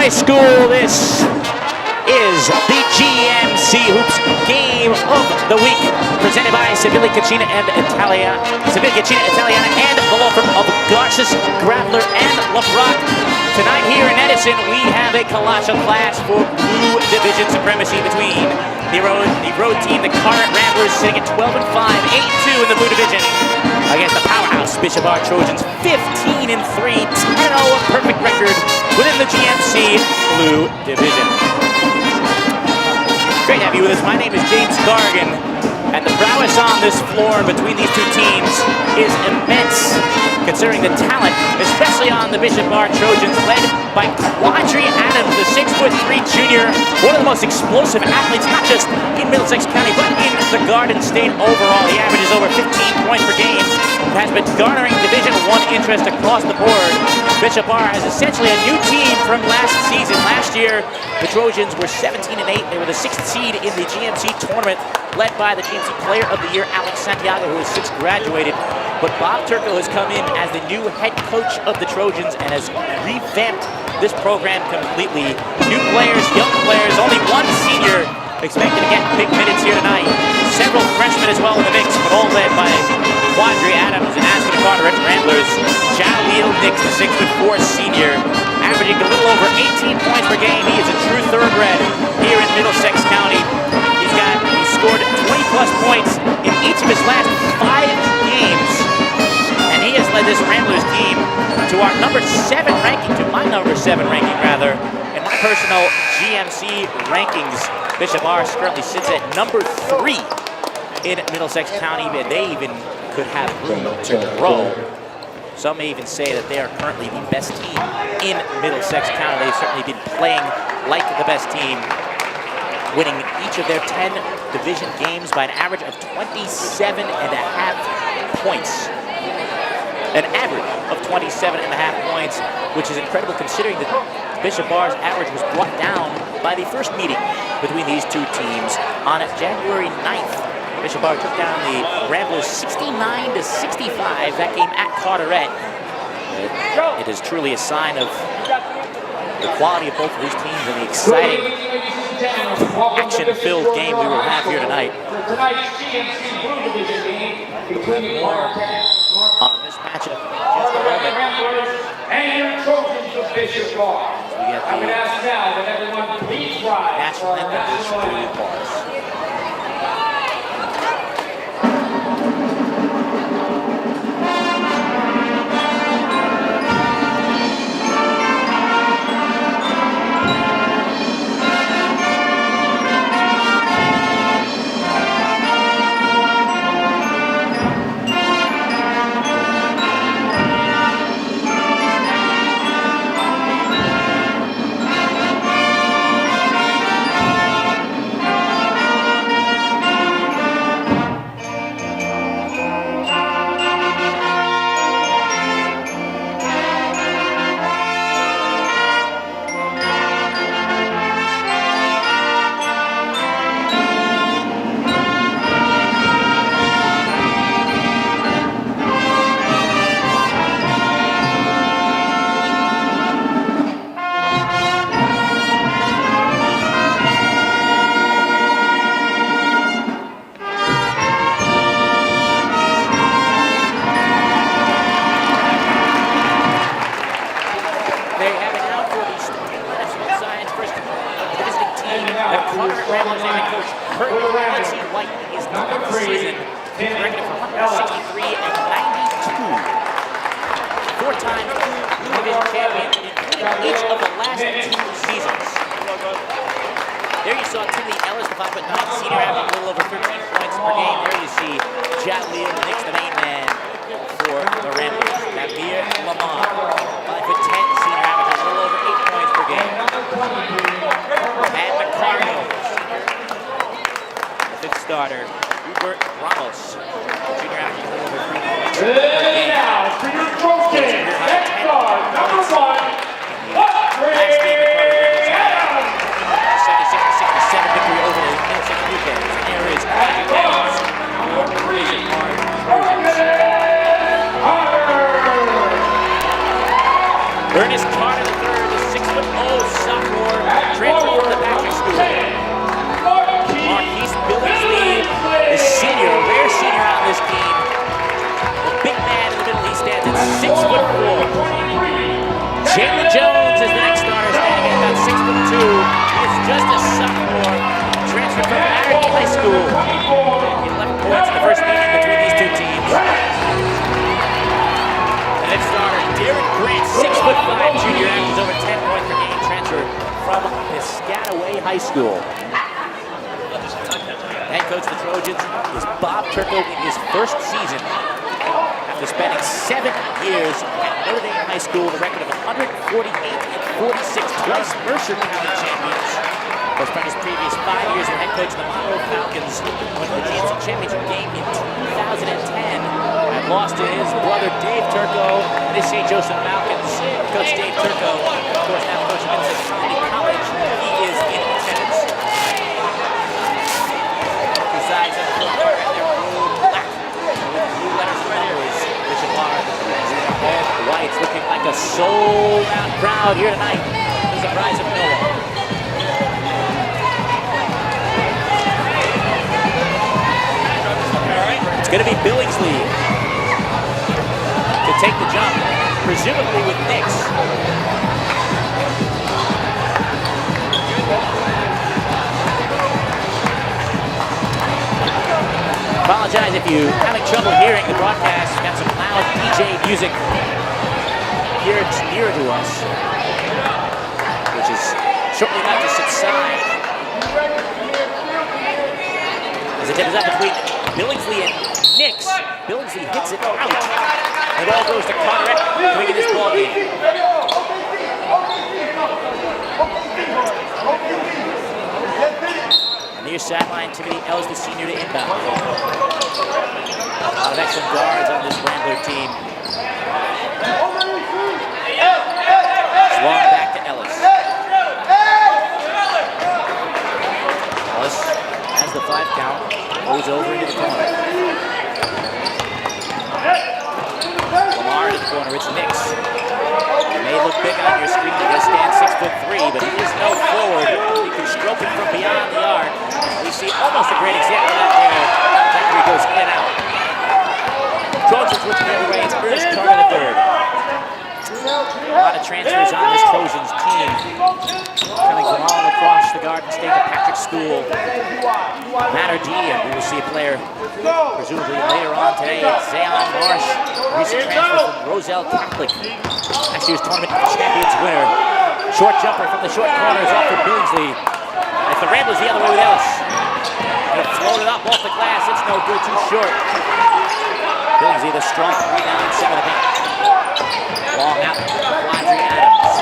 High School. This is the GMC Hoops Game of the Week, presented by Sevilla Cucina Italiana and the law firm of Garces, Graveler, and LeBrock. Tonight here in Edison, we have a colossal clash for Blue Division supremacy between the road team, the Carteret Ramblers, sitting at 12-5, 8-2 in the Blue Division, against the powerhouse Bishop Bar Trojans, 15-3, 10-0 perfect record within the GMC Blue Division. Great to have you with us. My name is James Gargan, and the prowess on this floor between these two teams is immense, considering the talent, especially on the Bishop Bar Trojans, led by Quadri Adams, the 6'3" junior, one of the most explosive athletes, not just in Middlesex County, but in the Garden State overall. He averages over 15 points per game and has been garnering Division I interest across the board. Bishop Bar has essentially a new team from last season. Last year, the Trojans were 17-8. They were the 6th seed in the GMC tournament, led by the GMC Player of the Year, Alex Santiago, who has since graduated. But Bob Turco has come in as the new head coach of the Trojans and has revamped this program completely. New players, young players, only one senior expected to get big minutes here tonight. Several freshmen as well in the mix, but all led by Quadri Adams. And as for the Carteret Ramblers, Jaleel Nix, the 6'4" senior, averaging a little over 18 points per game. He is a true thoroughbred here in Middlesex County. He's scored 20-plus points in each of his last 5 games. And he has led this Ramblers team to our my number 7 ranking rather, in my personal GMC rankings. Bishop Bar currently sits at number 3 in Middlesex County, and they even could have room to grow. Some may even say that they are currently the best team in Middlesex County. They've certainly been playing like the best team, winning each of their 10 division games by an average of 27.5 points. An average of 27.5 points, which is incredible considering that Bishop Bar's average was brought down by the first meeting between these two teams on January 9th. Bishop Bar took down the Ramblers 69-65, that game at Carteret. It is truly a sign of the quality of both of these teams and the exciting, action-filled game we will have here tonight. More on this matchup in just a moment. We get the national anthem, which really applause. Ernest Carter III, the 6'0" sophomore. Hideaway High School. Head coach of the Trojans is Bob Turco in his first season after spending 7 years at Notre Dame High School with a record of 148 and 46, twice Mercer County champions. But spent his previous 5 years as head coach of the Monroe Falcons, went to the GNC Championship game in 2010 and lost to his brother Dave Turco and his St. Joseph Falcons. Coach Dave Turco, of course, now coach of Minnesota Community College. He is in attendance. Presides at the corner and their blue black with blue letters and numbers. Bishop Bar, red, white, looking like a sold-out crowd here tonight. The surprise of no one. It's going to be Billingsley to take the jump, presumably with Nix. Apologize if you're having trouble hearing the broadcast. We've got some loud DJ music here near to us, which is shortly about to subside. As it is up between Billingsley and Nix. Billingsley hits it out. The ball goes to Carteret to win this ball game. Near sideline, Timothy Ellis, the senior, to inbound. A lot of excellent guards on this Rambler team. Swung back to Ellis. Ellis has the 5 count. Goes over into the corner. Lamar to the corner. It's Nix. He may look big on your screen. He does stand 6'3", but he is no forward. He can stroke it from beyond the arc. We see almost a great example of that there. After he goes in and out. Trojans looking the other way. It's Ernest Carter the third. A lot of transfers on this Trojans team. Coming from all across the Garden State to Patrick School. Matter D, and we will see a player presumably later on today. Zayon Marsh, recent transfer from Roselle Catholic. Last year's tournament champions winner. Short jumper from the short corner is off for Billingsley. If the Ramblers the other way with Ellis. Gonna float it up off the glass. It's no good, too short. Billingsley, the strong rebound, center of the bench. Long out, Quadri Adams.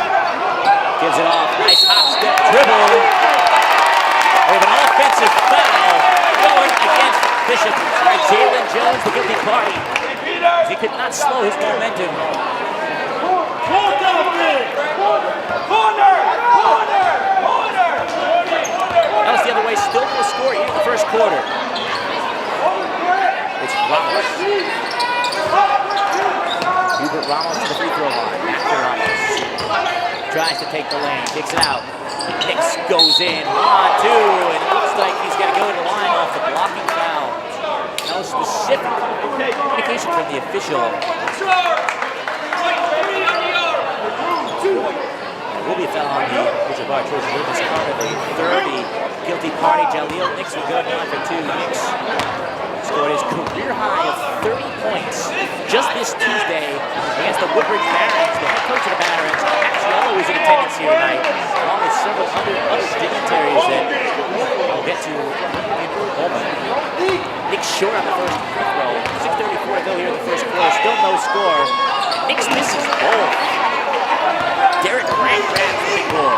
Gives it off, nice hop step dribble. We have an offensive foul going against Bishop. By Jalen Jones, the guilty party. He could not slow his momentum. That was the other way, still no score here in the first quarter. It's Ramos. Hubert Ramos to the free throw line. Back to Ramos. Tries to take the lane, kicks it out. Nix goes in, 1-2, and it looks like he's going to go to the line off the blocking foul. No specific indication from the official. There will be a foul on the Bishop Bar Trojans. Lucas Carter, the third, the guilty party. Jaleel Nix will go down for 2. Nix scored his career high of 30 points just this Tuesday against the Woodbridge Barons. The head coach of the Barons, Paciello, is in attendance here tonight, along with several other dignitaries that we'll get to in a moment. Nix short on the first free throw. 6:34 to go here in the first quarter. Still no score. Nix misses both. Derek Grant grabs the big board.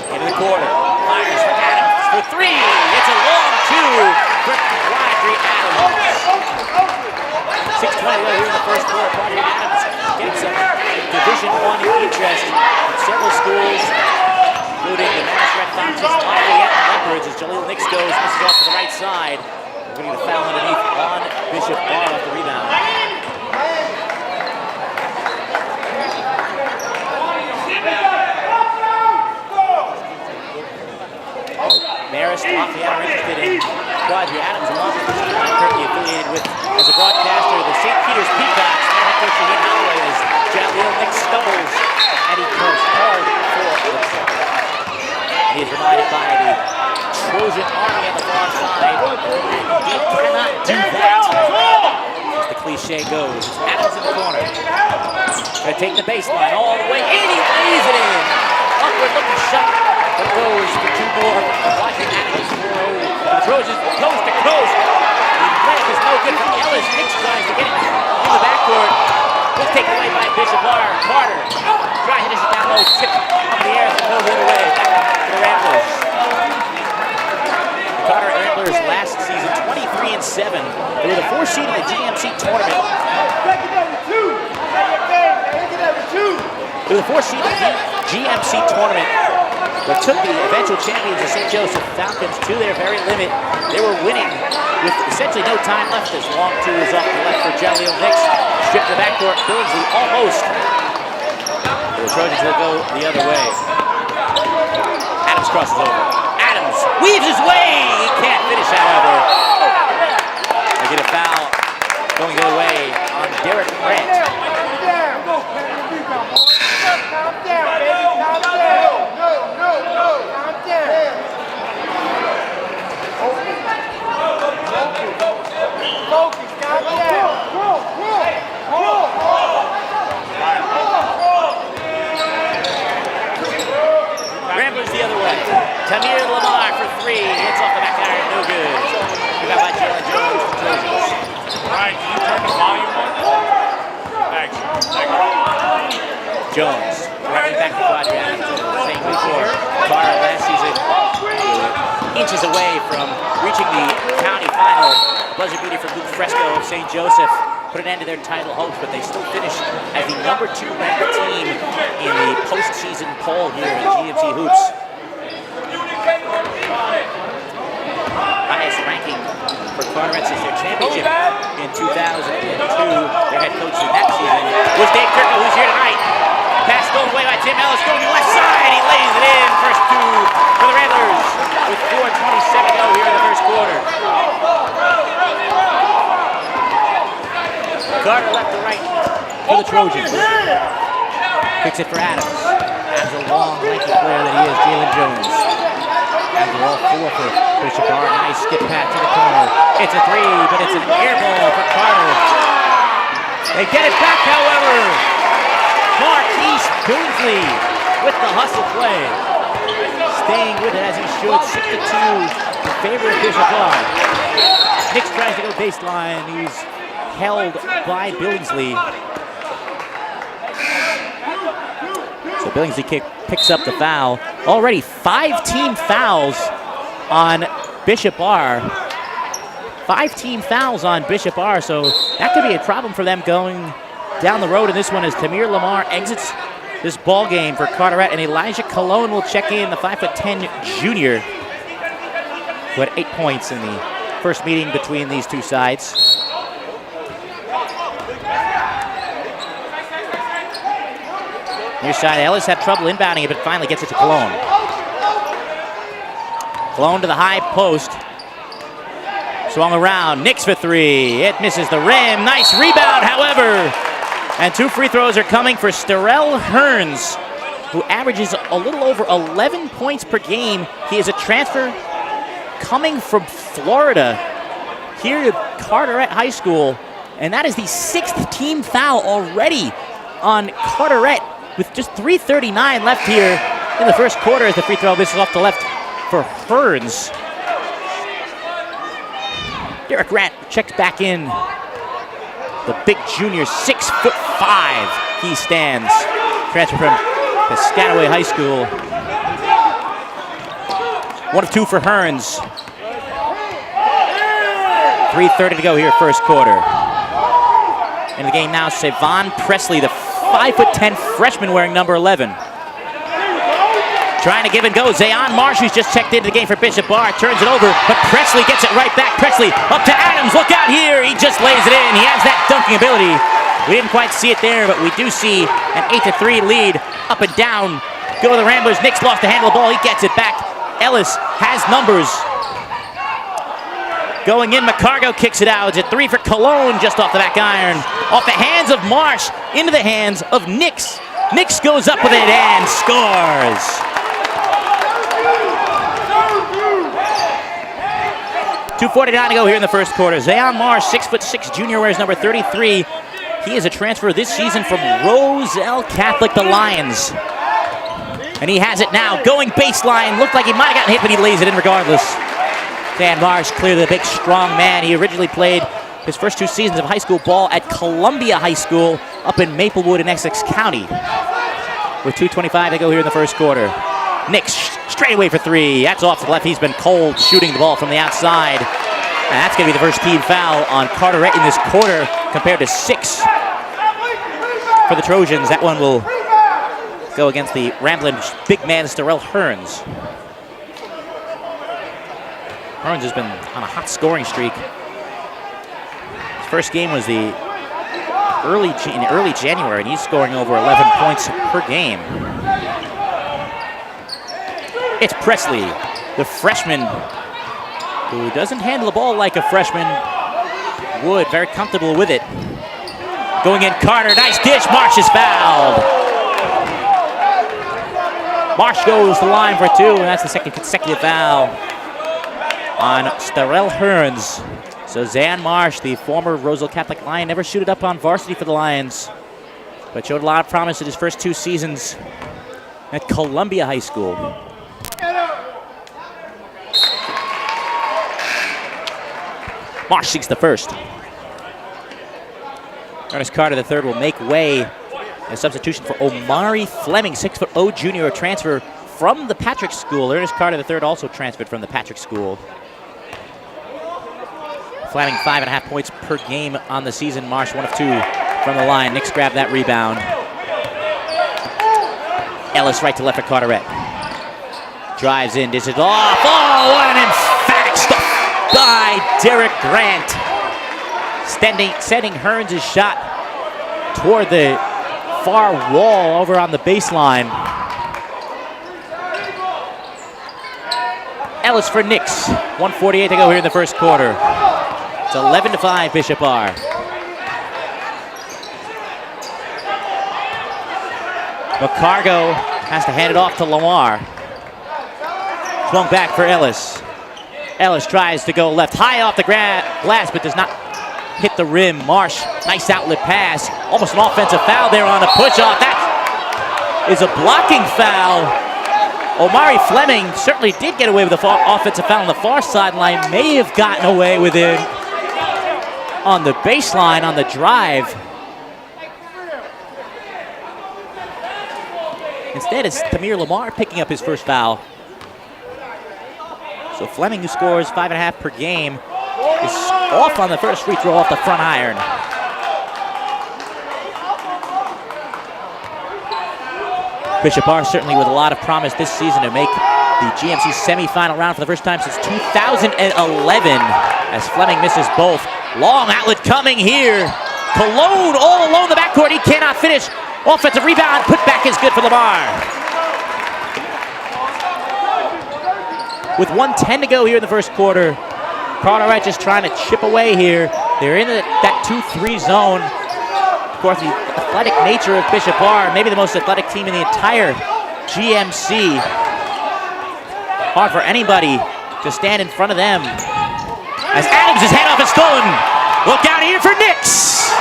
Into the quarter. Fires for Adams for 3. It's a long 2 for Quadri Adams. 6:20 here in the first quarter. Quadri Adams getting some Division I interest in several schools, including the Nash Red Foxes, Lafayette, and Leopards, as Jaleel Nix goes, misses off to the right side. We're going to get a foul underneath on Bishop Bar off the rebound. Marist, Lafayette are interested in Quadri Adams, along with Bishop Bar, currently affiliated with, as a broadcaster, the St. Peter's Peacocks. Head coach Shaheen Holloway as Jaleel Nix stumbles, and he goes hard for the trip. He is reminded by the Trojan Army on the far side. He cannot do that, as the cliche goes. It's Adams in the corner. Gonna take the baseline all the way, and he lays it in. Up backward looking shot. But goes for two more. Watching Adams throw. The Trojans coast to coast. The layup is no good from Ellis. Nix tries to get it in the backcourt. Was taken away by Bishop Bar. Carter trying to hit it down low. Tip up in the air. Goes the other way. For the Ramblers. Carter Ramblers last season 23-7. They were the 4th seed in the GMC tournament. They were the 4th seed in the GMC tournament, but took the eventual champions of St. Joseph Falcons to their very limit. They were winning with essentially no time left as long two is off the left for Jaleel Nix. Stripped the backcourt, Billingsley almost. The Trojans will go the other way. Adams crosses over. Adams weaves his way. He can't finish, however. They get a foul going the other way on Derek Grant. Calm down, baby. Calm down. No. Calm down. Focus. Calm down. Ramblers the other way. Tamir Lamar for three. Hits off the back iron. No good. We got by Jalen Jones for Trojans. All right, can you turn the volume on? Thanks. Jones, running back to Quadriatic, saying before, Carter last season inches away from reaching the county final. Buzzer beater for Luke Fresco of St. Joseph put an end to their title hopes, but they still finished as the #2 ranked team in the postseason poll here in GMC Hoops. Highest ranking for Carteret since their championship in 2002. Their head coach in that season was Dave Kirkle, who's here tonight. Pass stolen away by Tim Ellis, going to the left side. He lays it in. First two for the Ramblers with 4:27 to go here in the first quarter. Carter left to right for the Trojans. Kicks it for Adams. Adams, a long, lanky player that he is, Jalen Jones. Adams are all 4 for Bishop Bar. Nice skip pass to the corner. It's a 3, but it's an air ball for Carter. They get it back, however. Marquise Billingsley with the hustle play. Staying with it as he should. 6-2 in favor of Bishop Bar. Nix tries to go baseline. He's held by Billingsley. So Billingsley picks up the foul. Already 5 team fouls on Bishop Bar. 5 team fouls on Bishop Bar, so that could be a problem for them going down the road in this one as Tamir Lamar exits this ball game for Carteret, and Elijah Colon will check in, the 5'10" junior, who had 8 points in the first meeting between these two sides. Near side, Ellis had trouble inbounding it, but finally gets it to Colon. Colon to the high post. Swung around, Nix for 3. It misses the rim. Nice rebound, however. And 2 free throws are coming for Sterrell Hearns, who averages a little over 11 points per game. He is a transfer coming from Florida here to Carteret High School. And that is the 6th team foul already on Carteret with just 3:39 left here in the first quarter as the free throw misses off the left for Hearns. Derek Grant checks back in. The big junior, 6'5", he stands. Transfer from Piscataway High School. 1 of 2 for Hearns. 3:30 to go here, first quarter. In the game now, Savon Presley, the 5'10" freshman wearing number 11. Trying to give and go. Zayon Marsh, who's just checked into the game for Bishop Bar, turns it over, but Presley gets it right back. Presley up to Adams. Look out here. He just lays it in. He has that dunking ability. We didn't quite see it there, but we do see an 8-3 lead. Up and down go the Ramblers. Nix lost the handle of the ball. He gets it back. Ellis has numbers. Going in, McCargo kicks it out. It's a 3 for Cologne, just off the back iron. Off the hands of Marsh, into the hands of Nix. Nix goes up with it and scores. .249 to go here in the first quarter. Zayon Marsh, 6'6", junior, wears number 33. He is a transfer this season from Roselle Catholic, the Lions. And he has it now, going baseline. Looked like he might have gotten hit, but he lays it in regardless. Dan Marsh, clearly the big, strong man. He originally played his first 2 seasons of high school ball at Columbia High School up in Maplewood in Essex County. With 2:25 to go here in the first quarter. Nix straight away for 3. That's off to the left. He's been cold shooting the ball from the outside. And that's going to be the first team foul on Carteret in this quarter, compared to 6 for the Trojans. That one will go against the rambling big man, Sterrell Hearns. Hearns has been on a hot scoring streak. His first game was in early January, and he's scoring over 11 points per game. It's Presley, the freshman, who doesn't handle the ball like a freshman would. Very comfortable with it. Going in, Carter, nice dish. Marsh is fouled. Marsh goes to the line for 2, and that's the second consecutive foul on Sterrell Hearns. So Zan Marsh, the former Roseville Catholic Lion, never suited up on varsity for the Lions, but showed a lot of promise in his first 2 seasons at Columbia High School. Marsh seeks the first. Ernest Carter III will make way as substitution for Omari Fleming, 6'0" junior, a transfer from the Patrick School. Ernest Carter III also transferred from the Patrick School. Fleming 5.5 points per game on the season. Marsh 1 of 2 from the line. Nix grabbed that rebound. Ellis right to left for Carteret. Drives in, dishes off. Oh, what an emphatic stop by Derek Grant. Sending Hearns' shot toward the far wall over on the baseline. Ellis for Nix. 1:48 to go here in the first quarter. It's 11-5 Bishop R. McCargo has to hand it off to Lamar. Swung back for Ellis. Ellis tries to go left, high off the glass, but does not hit the rim. Marsh, nice outlet pass. Almost an offensive foul there on a push-off. That is a blocking foul. Omari Fleming certainly did get away with the offensive foul on the far sideline. May have gotten away with it on the baseline on the drive. Instead, it's Tamir Lamar picking up his first foul. So Fleming, who scores 5.5 per game, is off on the first free throw off the front iron. Bishop R certainly with a lot of promise this season to make the GMC semifinal round for the first time since 2011, as Fleming misses both. Long outlet coming here. Cologne all alone in the backcourt. He cannot finish. Offensive rebound. Put back is good for Lamar. With 1:10 to go here in the first quarter, Carteret just trying to chip away here. They're in that 2-3 zone. Of course, the athletic nature of Bishop R, maybe the most athletic team in the entire GMC. Hard for anybody to stand in front of them. As Adams' handoff is stolen. Look out here for Nix.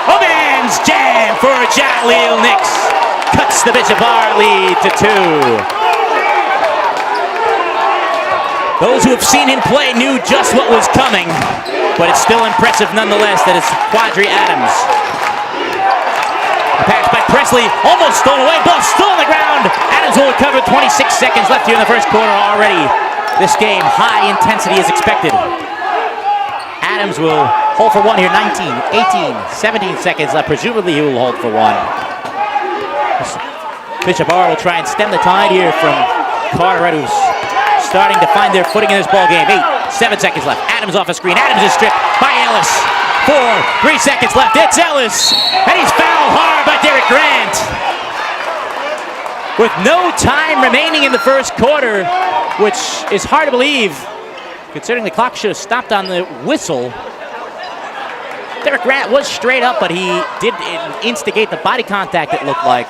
A man's jam for Jaleel Nix. Cuts the Bishop R lead to 2. Those who have seen him play knew just what was coming, but it's still impressive nonetheless that it's Quadri Adams. The pass by Presley, almost stolen away, ball still on the ground. Adams will recover, 26 seconds left here in the first quarter already. This game, high intensity is expected. Adams will hold for 1 here, 19, 18, 17 seconds left. Presumably he will hold for 1. Bishop R will try and stem the tide here from Carteret, who's starting to find their footing in this ball game. 7 seconds left. Adams off a screen. Adams is stripped by Ellis. 3 seconds left. It's Ellis. And he's fouled hard by Derek Grant. With no time remaining in the first quarter, which is hard to believe, considering the clock should have stopped on the whistle. Derek Grant was straight up, but he did instigate the body contact, it looked like.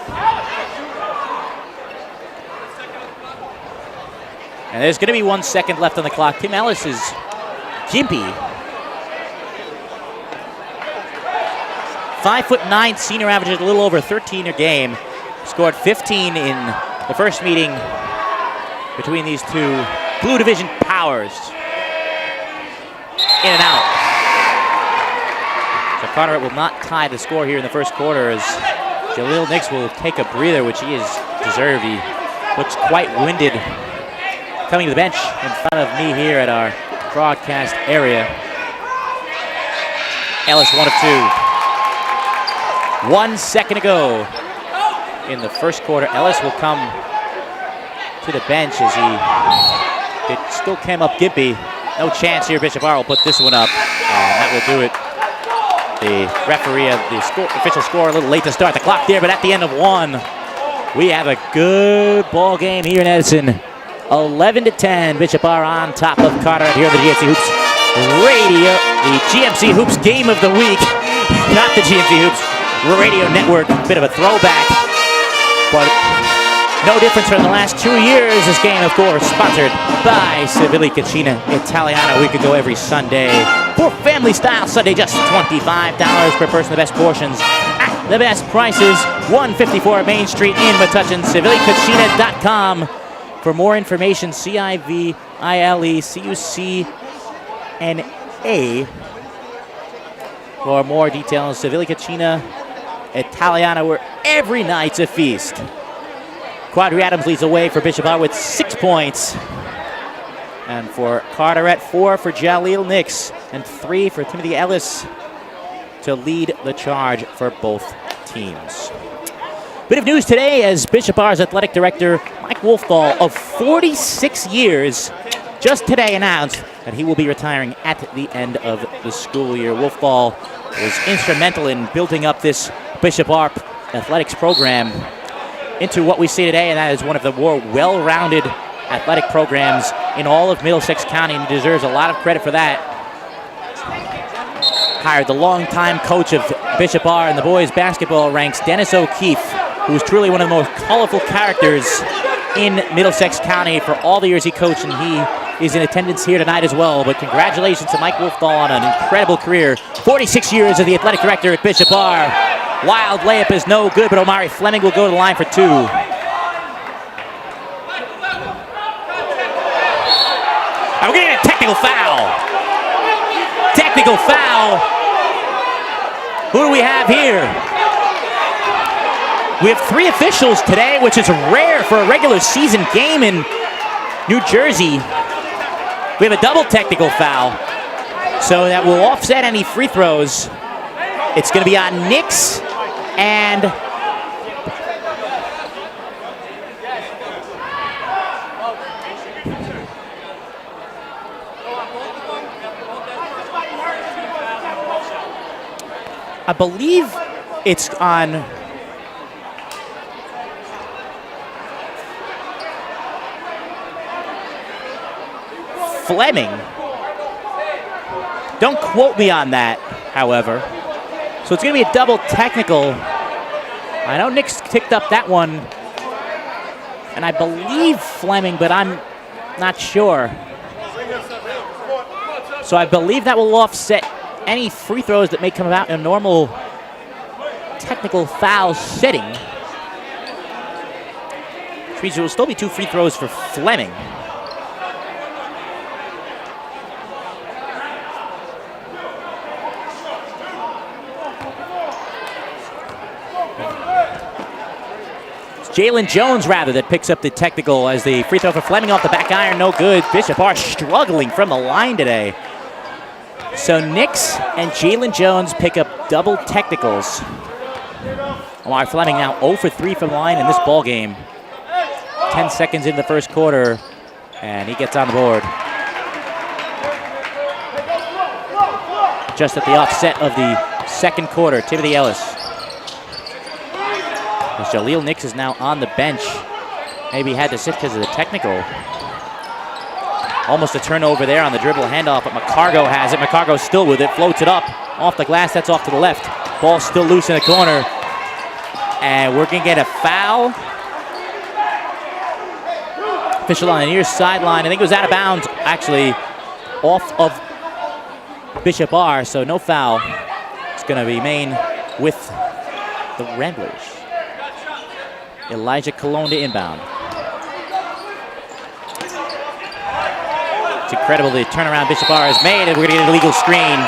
And there's going to be 1 second left on the clock. Tim Ellis is gimpy. 5'9", senior, averages a little over 13 a game. scored 15 in the first meeting between these two Blue Division powers. In and out. So Carteret will not tie the score here in the first quarter as Jaleel Nix will take a breather, which he has deserved. He looks quite winded coming to the bench in front of me here at our broadcast area. Ellis 1 of 2. 1 second to go in the first quarter. Ellis will come to the bench as it still came up gimpy. No chance here. Bishop R will put this one up, and that will do it. The referee of the official score a little late to start the clock there, but at the end of 1, we have a good ball game here in Edison. 11-10, Bishop R on top of Carteret here on the GMC Hoops Radio, the GMC Hoops Game of the Week, not the GMC Hoops Radio Network. Bit of a throwback, but no difference from the last 2 years. This game, of course, sponsored by Civilli Cucina Italiana. We could go every Sunday for family style Sunday, just $25 per person. The best portions at the best prices. 154 Main Street in Metuchen. CivilliCucina.com. For more information, CIVILECUCNA. For more details, Civilli Cucina Italiana, where every night's a feast. Quadri Adams leads away for Bishop R with 6 points. And for Carteret, 4 for Jaleel Nix, and 3 for Timothy Ellis to lead the charge for both teams. Bit of news today as Bishop R's athletic director, Mike Wolfthal, of 46 years, just today announced that he will be retiring at the end of the school year. Wolfthal was instrumental in building up this Bishop R athletics program into what we see today, and that is one of the more well-rounded athletic programs in all of Middlesex County, and he deserves a lot of credit for that. Hired the longtime coach of Bishop R in the boys basketball ranks, Dennis O'Keefe, who is truly one of the most colorful characters in Middlesex County for all the years he coached, and he is in attendance here tonight as well. But congratulations to Mike Wolfthal on an incredible career. 46 years as the athletic director at Bishop R. Wild layup is no good, but Omari Fleming will go to the line for 2. And we're getting a technical foul. Technical foul. Who do we have here? We have 3 officials today, which is rare for a regular season game in New Jersey. We have a double technical foul, so that will offset any free throws. It's going to be on Nix and I believe it's on Fleming. Don't quote me on that, however. So it's going to be a double technical. I know Nick's picked up that one, and I believe Fleming, but I'm not sure. So I believe that will offset any free throws that may come about in a normal technical foul setting. Which means there will still be 2 free throws for Fleming. Jalen Jones, rather, that picks up the technical as the free throw for Fleming off the back iron, no good. Bishop R struggling from the line today. So Nix and Jalen Jones pick up double technicals. Omar Fleming now 0 for 3 from the line in this ball game. 10 seconds in the first quarter, and he gets on the board. Just at the offset of the second quarter, Timothy Ellis. As Jaleel Nix is now on the bench. Maybe he had to sit because of the technical. Almost a turnover there on the dribble handoff, but McCargo has it. McCargo still with it, floats it up. Off the glass, that's off to the left. Ball still loose in the corner. And we're going to get a foul. Official on the near sideline. I think it was out of bounds, actually, off of Bishop R, so no foul. It's going to remain with the Ramblers. Elijah Colon to inbound. It's incredible the turnaround Bishop Bar has made, and we're going to get an illegal screen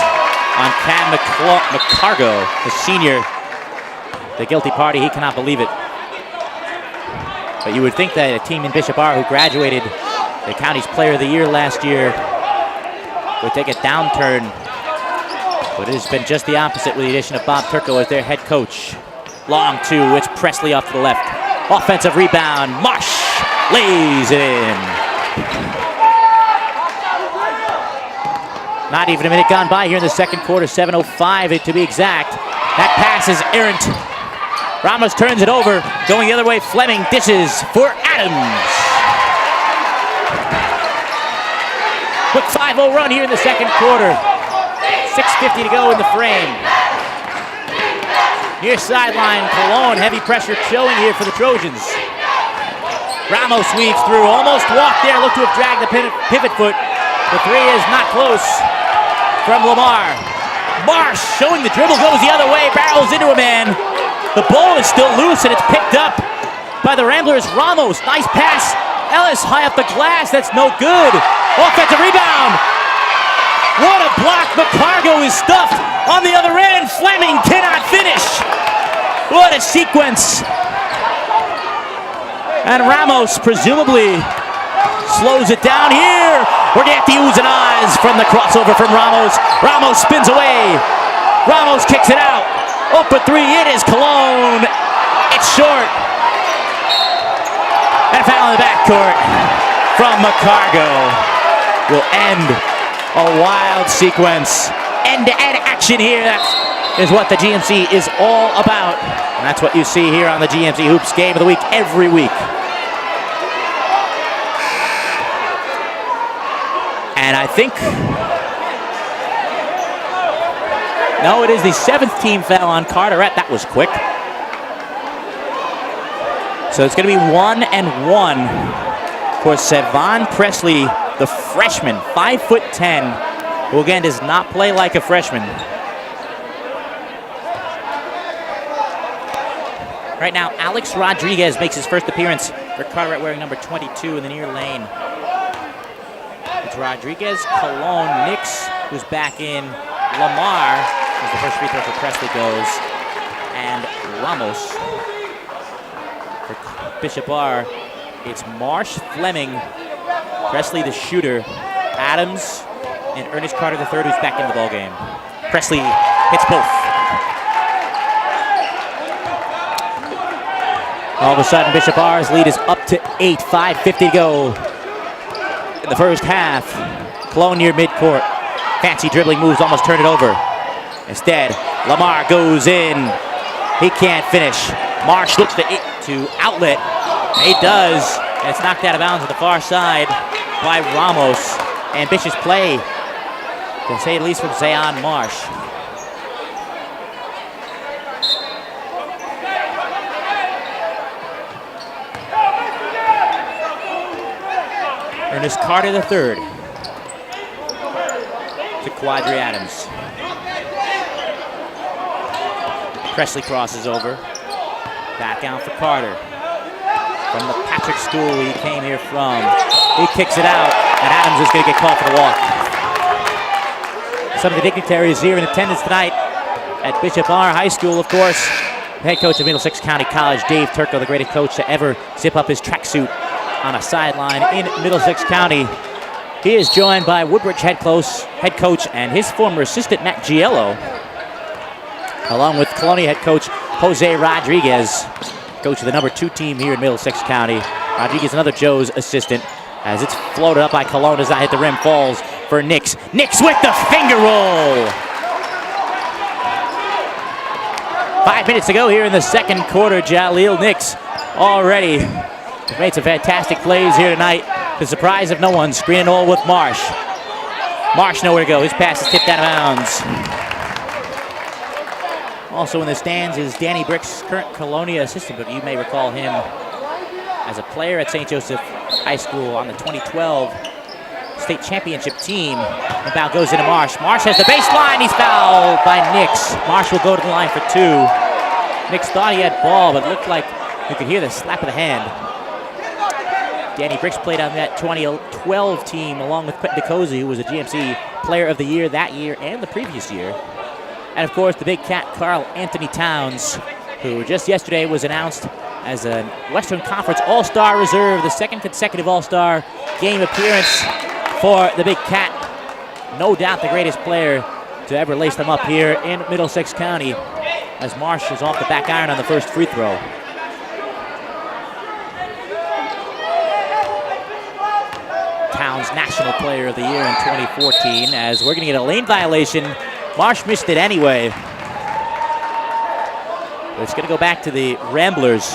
on Cam McCargo, the senior. The guilty party, he cannot believe it. But you would think that a team in Bishop Bar who graduated the county's player of the year last year would take a downturn. But it has been just the opposite with the addition of Bob Turco as their head coach. Long two, it's Presley off to the left. Offensive rebound, Marsh lays it in. Not even a minute gone by here in the second quarter, 7:05 to be exact. That pass is errant. Ramos turns it over, going the other way, Fleming dishes for Adams. Quick 5-0 run here in the second quarter. 6:50 to go in the frame. Near sideline, Cologne, heavy pressure showing here for the Trojans. Ramos weaves through, almost walked there, looked to have dragged the pivot foot. The three is not close from Lamar. Marsh showing the dribble, goes the other way, barrels into a man. The ball is still loose and it's picked up by the Ramblers. Ramos, nice pass. Ellis high up the glass, that's no good. Offensive rebound. What a block, McCargo is stuffed on the other end. Fleming cannot finish. What a sequence. And Ramos presumably slows it down here. We're gonna get the oohs and ahs from the crossover from Ramos. Ramos spins away. Ramos kicks it out. Open three, it is Cologne. It's short. And a foul in the backcourt from McCargo will end a wild sequence. End-to-end action here. That is what the GMC is all about. And that's what you see here on the GMC Hoops Game of the Week every week. And I think, no, it is the 7th team foul on Carteret. That was quick. So it's going to be 1-1 for Savon Presley, the freshman, 5'10", who again does not play like a freshman. Right now, Alex Rodriguez makes his first appearance for Carteret, wearing number 22 in the near lane. It's Rodriguez, Cologne, Nix, who's back in, Lamar, as the first free throw for Presley goes, and Ramos. For Bishop Bar, it's Marsh, Fleming, Presley the shooter, Adams, and Ernest Carter III, who's back in the ballgame. Presley hits both. All of a sudden, Bishop Bar's lead is up to 8, 5:50 to go in the first half. Cologne near midcourt. Fancy dribbling moves, almost turned it over. Instead, Lamar goes in. He can't finish. Marsh looks to outlet. He does, and it's knocked out of bounds at the far side by Ramos. Ambitious play, to say the least, from Zayon Marsh. Ernest Carter III to Quadri Adams. Presley crosses over. Back out for Carter. From the Patrick School he came here from. He kicks it out, and Adams is going to get called for the walk. Some of the dignitaries here in attendance tonight at Bishop R High School, of course. Head coach of Middlesex County College, Dave Turco, the greatest coach to ever zip up his tracksuit on a sideline in Middlesex County. He is joined by Woodbridge head coach and his former assistant, Matt Giello, along with Colonia head coach Jose Rodriguez, coach of the number 2 team here in Middlesex County. Rodriguez, another Joe's assistant, as it's floated up by Cologne, does not hit the rim, falls for Nix. Nix with the finger roll. 5 minutes to go here in the second quarter. Jaleel Nix already has made some fantastic plays here tonight, to the surprise of no one. Screen and all with Marsh. Marsh nowhere to go. His pass is tipped out of bounds. Also in the stands is Danny Brick's current Colonia assistant, but you may recall him as a player at St. Joseph High School on the 2012 state championship team. The foul goes into Marsh. Marsh has the baseline. He's fouled by Nix. Marsh will go to the line for 2. Nix thought he had ball, but it looked like You can hear the slap of the hand. Danny Bricks played on that 2012 team along with Quentin DeCozy, who was a GMC Player of the Year that year and the previous year. And of course, the big cat, Karl Anthony Towns, who just yesterday was announced as a Western Conference All-Star Reserve, the second consecutive All-Star game appearance for the big cat. No doubt the greatest player to ever lace them up here in Middlesex County, as Marsh is off the back iron on the first free throw. Towns National Player of the Year in 2014, as we're going to get a lane violation. Marsh missed it anyway. But it's going to go back to the Ramblers.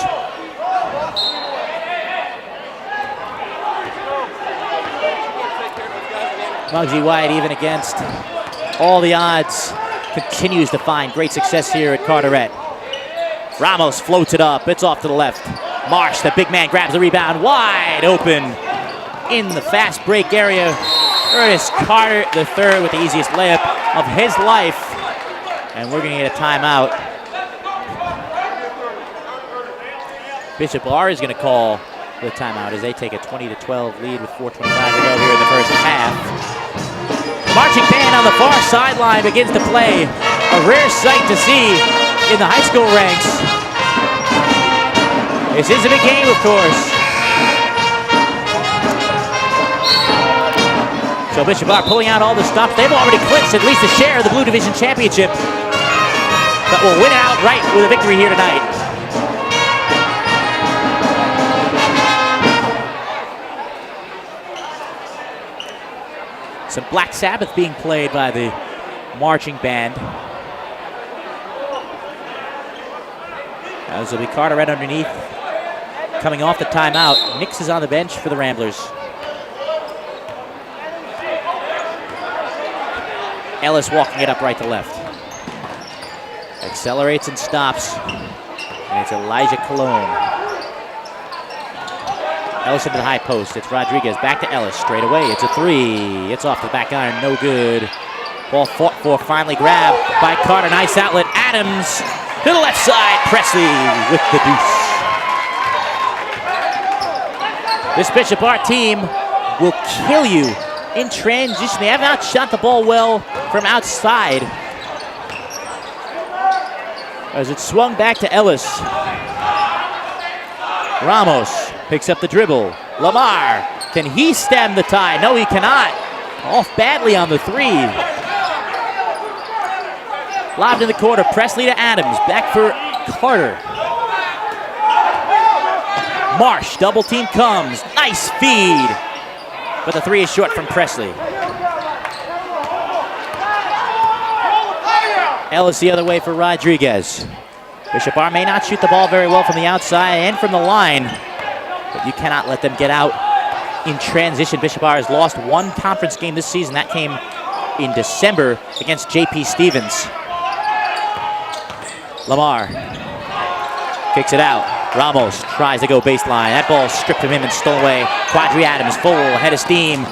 Muggsy White, even against all the odds, continues to find great success here at Carteret. Ramos floats it up. It's off to the left. Marsh, the big man, grabs the rebound. Wide open in the fast break area. Ernest Carter III with the easiest layup of his life. And we're going to get a timeout. Bishop R is going to call the timeout as they take a 20-12 lead with 4:25 to go here in the first half. The marching band on the far sideline begins to play. A rare sight to see in the high school ranks. This is a big game, of course. So Bishop R pulling out all the stops. They've already clinched at least a share of the Blue Division Championship, but will win outright with a victory here tonight. Some Black Sabbath being played by the marching band. As will be Carteret underneath. Coming off the timeout, Nix is on the bench for the Ramblers. Ellis walking it up right to left. Accelerates and stops. And it's Elijah Colon. Ellis into the high post. It's Rodriguez. Back to Ellis. Straight away. It's a three. It's off the back iron. No good. Ball fought for. Finally grabbed by Carter. Nice outlet. Adams to the left side. Presley with the deuce. This Bishop Art team will kill you in transition. They have not shot the ball well from outside. As it swung back to Ellis. Ramos picks up the dribble. Lamar, can he stem the tide? No, he cannot. Off badly on the three. Lobbed in the corner. Presley to Adams. Back for Carter. Marsh, double team comes. Nice feed. But the three is short from Presley. Ellis the other way for Rodriguez. Bishop R may not shoot the ball very well from the outside and from the line, but you cannot let them get out in transition. Bishop R has lost one conference game this season. That came in December against J.P. Stevens. Lamar kicks it out. Ramos tries to go baseline. That ball stripped from him and stolen away. Quadri Adams full head of steam.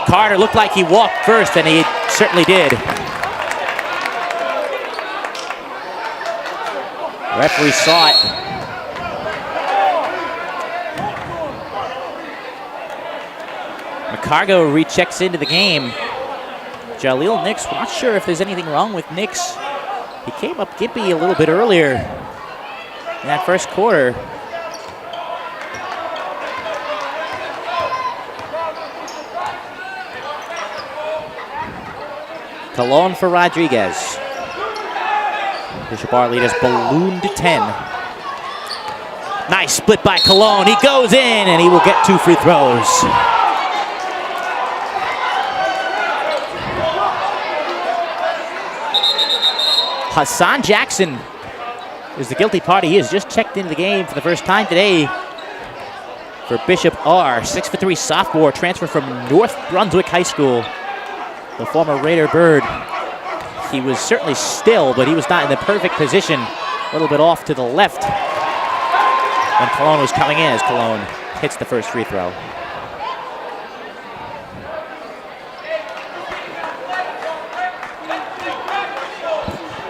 Carter looked like he walked first, and he certainly did. Referee saw it. McCargo rechecks into the game. Jaleel Nix, we're not sure if there's anything wrong with Nix. He came up gimpy a little bit earlier in that first quarter. Colon for Rodriguez. Bishop R lead has ballooned to 10. Nice split by Colon. He goes in and he will get 2 free throws. Hassan Jackson is the guilty party. He has just checked into the game for the first time today for Bishop R. 6'3" sophomore, transfer from North Brunswick High School. The former Raider Bird. He was certainly still, but he was not in the perfect position. A little bit off to the left when Colon was coming in, as Colon hits the first free throw.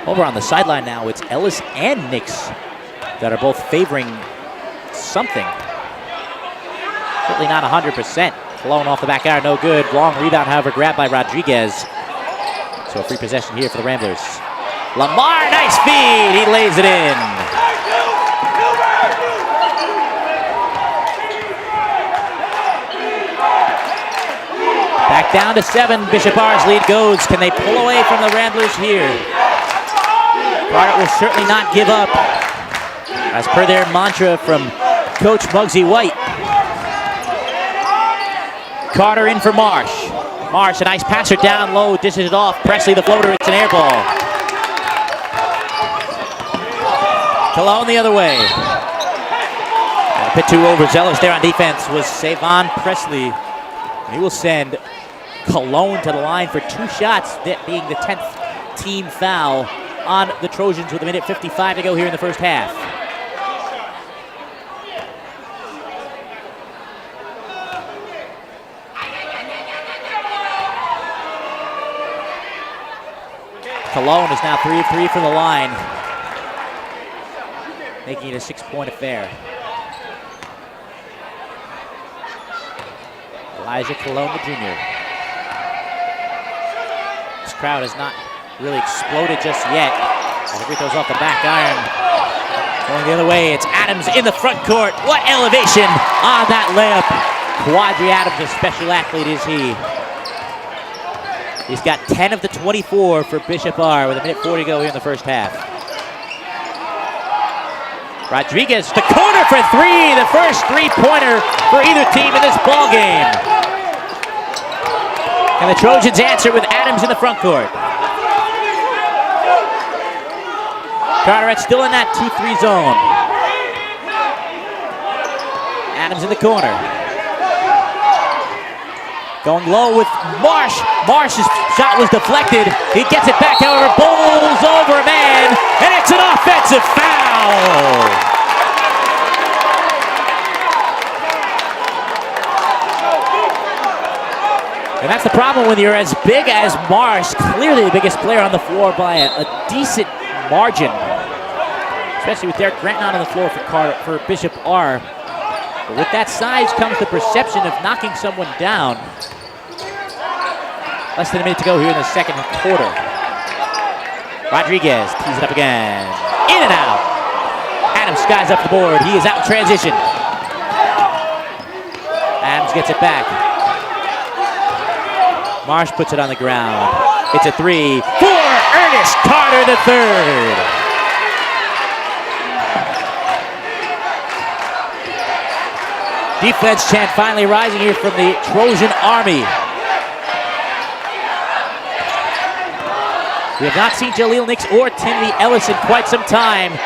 Over on the sideline now, it's Ellis and Nix that are both favoring something. Certainly not 100%. Cologne off the back iron, no good. Long rebound, however, grabbed by Rodriguez. So a free possession here for the Ramblers. Lamar, nice feed. He lays it in. Back down to 7. Bishop R's lead goes. Can they pull away from the Ramblers here? Carteret will certainly not give up, as per their mantra from Coach Muggsy White. Carter in for Marsh. Marsh, a nice passer down low, dishes it off. Presley the floater, it's an air ball. Cologne the other way. A bit too overzealous there on defense was Savon Presley. He will send Cologne to the line for 2 shots, that being the 10th team foul on the Trojans with 1:55 to go here in the first half. Cologne is now 3 of 3 from the line, making it a 6-point affair. Elijah Cologne, the junior. This crowd has not really exploded just yet. As the free throws off the back iron. Going the other way, it's Adams in the front court. What elevation on that layup. Quadri Adams, a special athlete is he. He's got 10 of the 24 for Bishop R with 1:40 to go here in the first half. Rodriguez, the corner for 3, the first 3-pointer for either team in this ball game. And the Trojans answer with Adams in the front court. Carteret still in that 2-3 zone. Adams in the corner. Going low with Marsh. Marsh's shot was deflected. He gets it back, however, bowls over a man, and it's an offensive foul. And that's the problem when you're as big as Marsh, clearly the biggest player on the floor by a decent margin. Especially with Derek Grant not on the floor for Bishop R. But with that size comes the perception of knocking someone down. Less than a minute to go here in the second quarter. Rodriguez tees it up again. In and out. Adams skies up the board. He is out in transition. Adams gets it back. Marsh puts it on the ground. It's a 3 for Ernest Carter III. Defense chant finally rising here from the Trojan Army. We have not seen Jaleel Nix or Timothy Ellis in quite some time,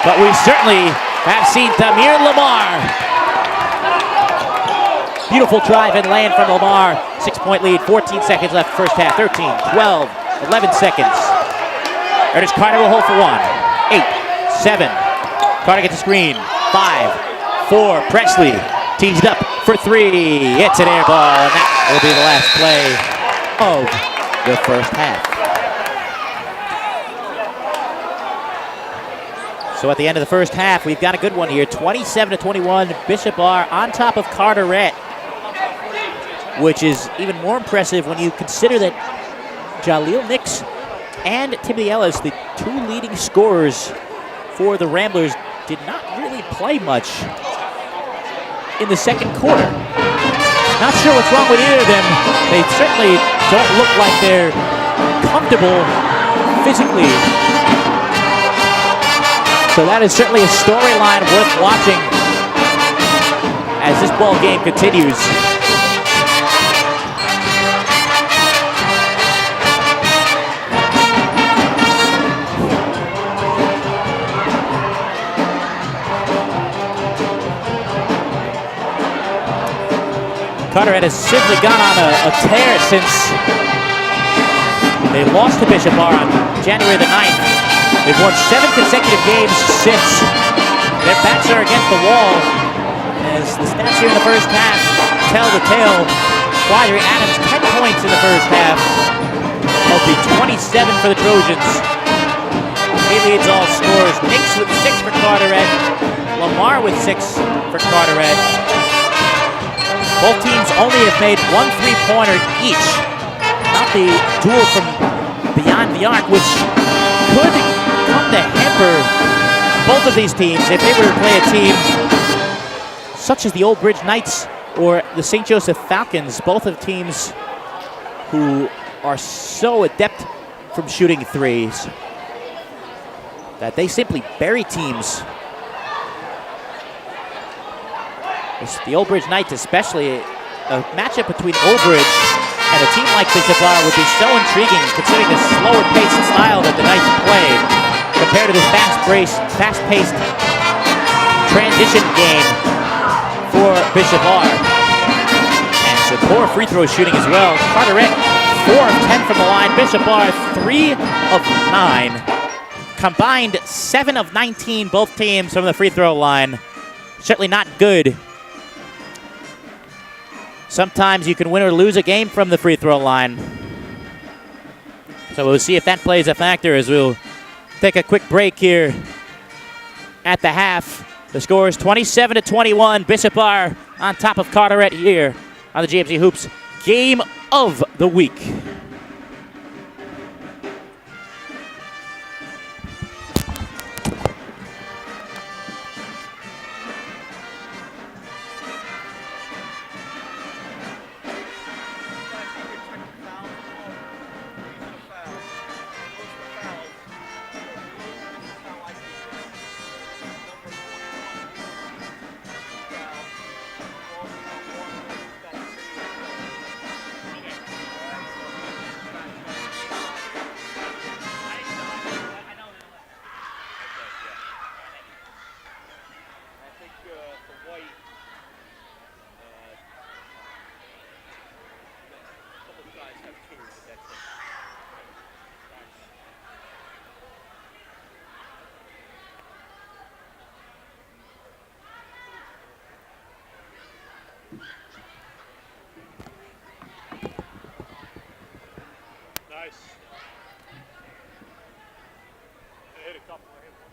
but we certainly have seen Tamir Lamar. Beautiful drive and land from Lamar. 6-point lead, 14 seconds left first half. 13, 12, 11 seconds. Ernest Carter will hold for 1. 8, 7. Carter gets a screen. 5, 4. Presley tees it up for 3. It's an air ball, and that will be the last play of the first half. So at the end of the first half, we've got a good one here. 27-21, Bishop R on top of Carteret, which is even more impressive when you consider that Jaleel Nix and Timothy Ellis, the 2 leading scorers for the Ramblers, did not really play much in the second quarter. Not sure what's wrong with either of them. They certainly don't look like they're comfortable physically. So that is certainly a storyline worth watching as this ball game continues. Carteret has simply gone on a tear since they lost to Bishop R on January the 9th. They've won 7 consecutive games since. Their backs are against the wall as the stats here in the first half tell the tale. Quadri Adams, 10 points in the first half of the 27 for the Trojans. He leads all scorers. Nix with 6 for Carteret. Lamar with 6 for Carteret. Both teams only have made 1 3-pointer each. Not the duel from beyond the arc, which could come to hamper both of these teams if they were to play a team such as the Old Bridge Knights or the St. Joseph Falcons, both of teams who are so adept from shooting threes that they simply bury teams. The Old Bridge Knights, especially a matchup between Old Bridge and a team like Bishop Bar would be so intriguing considering the slower paced style that the Knights play compared to this fast-paced transition game for Bishop Bar. And some poor free throw shooting as well. Carteret 4 of 10 from the line. Bishop Bar 3 of 9. Combined 7 of 19, both teams from the free throw line. Certainly not good. Sometimes you can win or lose a game from the free throw line. So we'll see if that plays a factor as we'll take a quick break here at the half. The score is 27-21. Bishop Bar on top of Carteret here on the GMC Hoops Game of the Week. Nice. I hit a couple. I hit one.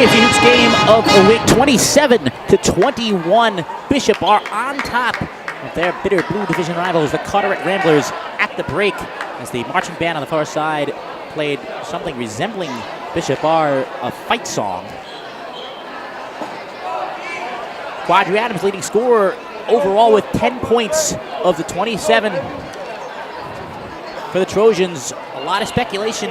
KFC Hoops game of the week, 27-21. Bishop are on top of their bitter blue division rivals, the Carteret Ramblers, at the break as the marching band on the far side played something resembling Bishop are a fight song. Quadri Adams leading scorer overall with 10 points of the 27 for the Trojans. A lot of speculation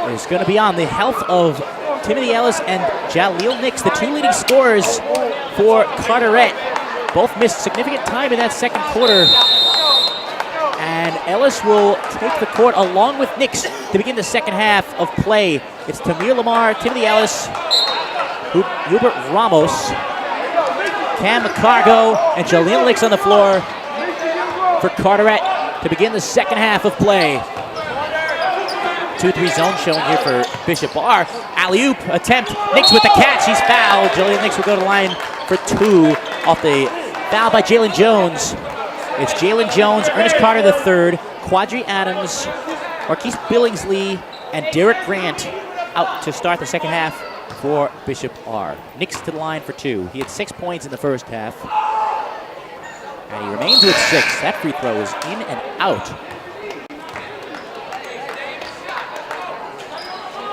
is going to be on the health of Timothy Ellis and Jaleel Nix, the two leading scorers for Carteret. Both missed significant time in that second quarter. And Ellis will take the court along with Nix to begin the second half of play. It's Tamir Lamar, Timothy Ellis, Hubert Ramos, Cam McCargo, and Jaleel Nix on the floor for Carteret to begin the second half of play. 2-3 zone showing here for Bishop Bar. Alley-oop attempt. Nix with the catch. He's fouled. Jaleel Nix will go to the line for two off the foul by Jalen Jones. It's Jalen Jones, Ernest Carter III, Quadri Adams, Marquise Billingsley, and Derek Grant out to start the second half for Bishop R. Nix to the line for two. He had 6 points in the first half. And he remains with 6. That free throw is in and out.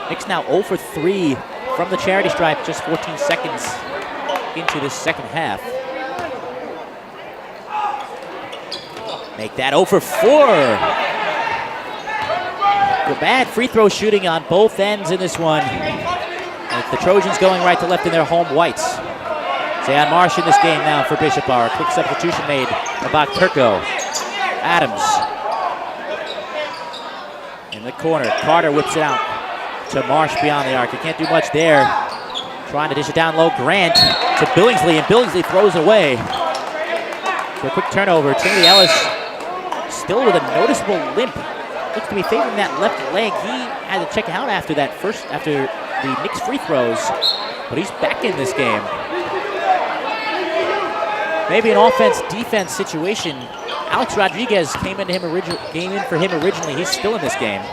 Nix now 0 for 3 from the charity stripe, just 14 seconds into this second half. Make that 0 for 4. The bad free throw shooting on both ends in this one. And the Trojans going right to left in their home whites. Zayon Marsh in this game now for Bishop R. Quick substitution made by Turco. Adams in the corner. Carter whips it out to Marsh beyond the arc. He can't do much there. Trying to dish it down low. Grant to Billingsley, and Billingsley throws it away. So a quick turnover. Timothy Ellis still with a noticeable limp. Looks to be favoring that left leg. He had to check out after the Knicks free throws, but he's back in this game. Maybe an offense-defense situation. Alex Rodriguez came in for him originally. He's still in this game.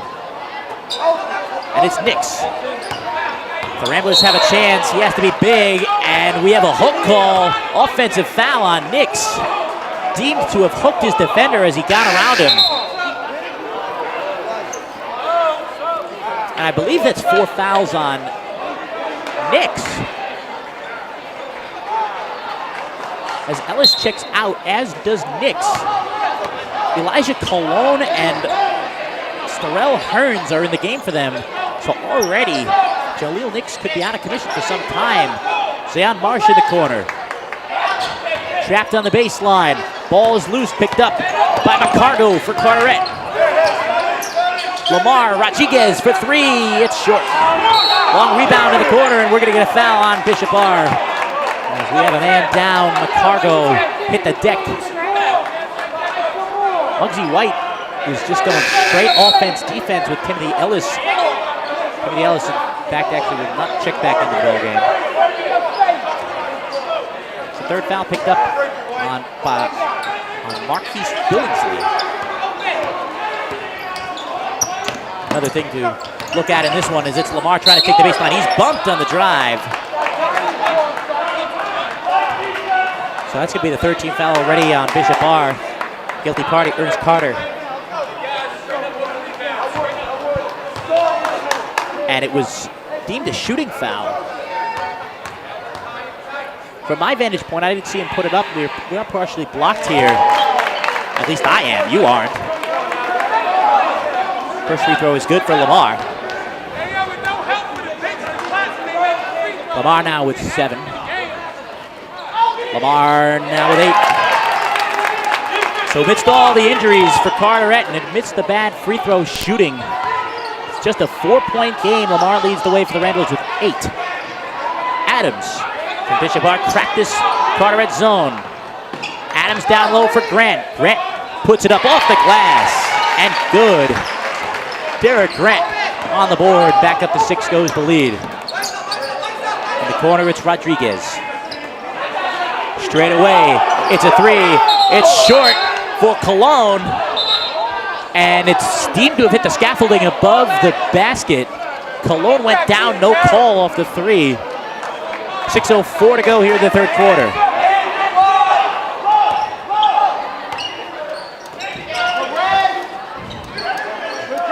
And it's Nix. The Ramblers have a chance. He has to be big, and we have a hook call. Offensive foul on Nix. Deemed to have hooked his defender as he got around him. And I believe that's 4 fouls on Nix. As Ellis checks out, as does Nix. Elijah Colon and Starrell Hearns are in the game for them. So already, Jaleel Nix could be out of commission for some time. Zayon Marsh in the corner. Trapped on the baseline. Ball is loose, picked up by McCargo for Carteret. Lamar Rodriguez for 3. It's short. Long rebound in the corner, and we're going to get a foul on Bishop R. As we have a man down, McCargo hit the deck. Muggsy White is just going straight offense-defense with Timothy Ellis. Timothy Ellis, in fact, actually will not check back into the ball game. So third foul picked up on Marquise Billingsley. Another thing to look at in this one is it's Lamar trying to take the baseline. He's bumped on the drive. So that's going to be the 13th foul already on Bishop R. Guilty party, Ernest Carter. And it was deemed a shooting foul. From my vantage point, I didn't see him put it up. We are partially blocked here. At least I am. You aren't. First free throw is good for Lamar. Lamar now with 7. Lamar now with 8. So amidst all the injuries for Carteret and amidst the bad free throw shooting, it's just a 4-point game. Lamar leads the way for the Ramblers with 8. Adams from Bishop Art practice Carteret zone. Adams down low for Grant. Grant puts it up off the glass and good. Derek Grant on the board. Back up to 6 goes the lead. In the corner, it's Rodriguez. Straight away, it's a 3. It's short for Cologne. And it's deemed to have hit the scaffolding above the basket. Cologne went down, no call off the three. 6:04 to go here in the third quarter.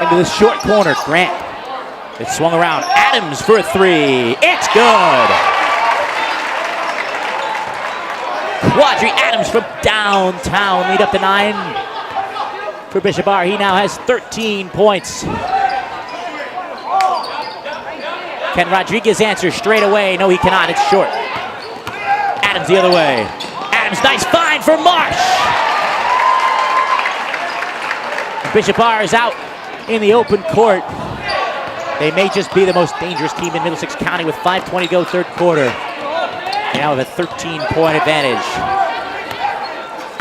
Into the short corner, Grant. It swung around. Adams for a three. It's good. Quadri Adams from downtown. Lead up to 9 for Bishop Bar. He now has 13 points. Can Rodriguez answer straight away? No, he cannot. It's short. Adams the other way. Adams, nice find for Marsh. Bishop Bar is out in the open court. They may just be the most dangerous team in Middlesex County with 5:20 to go third quarter. They now have a 13-point advantage.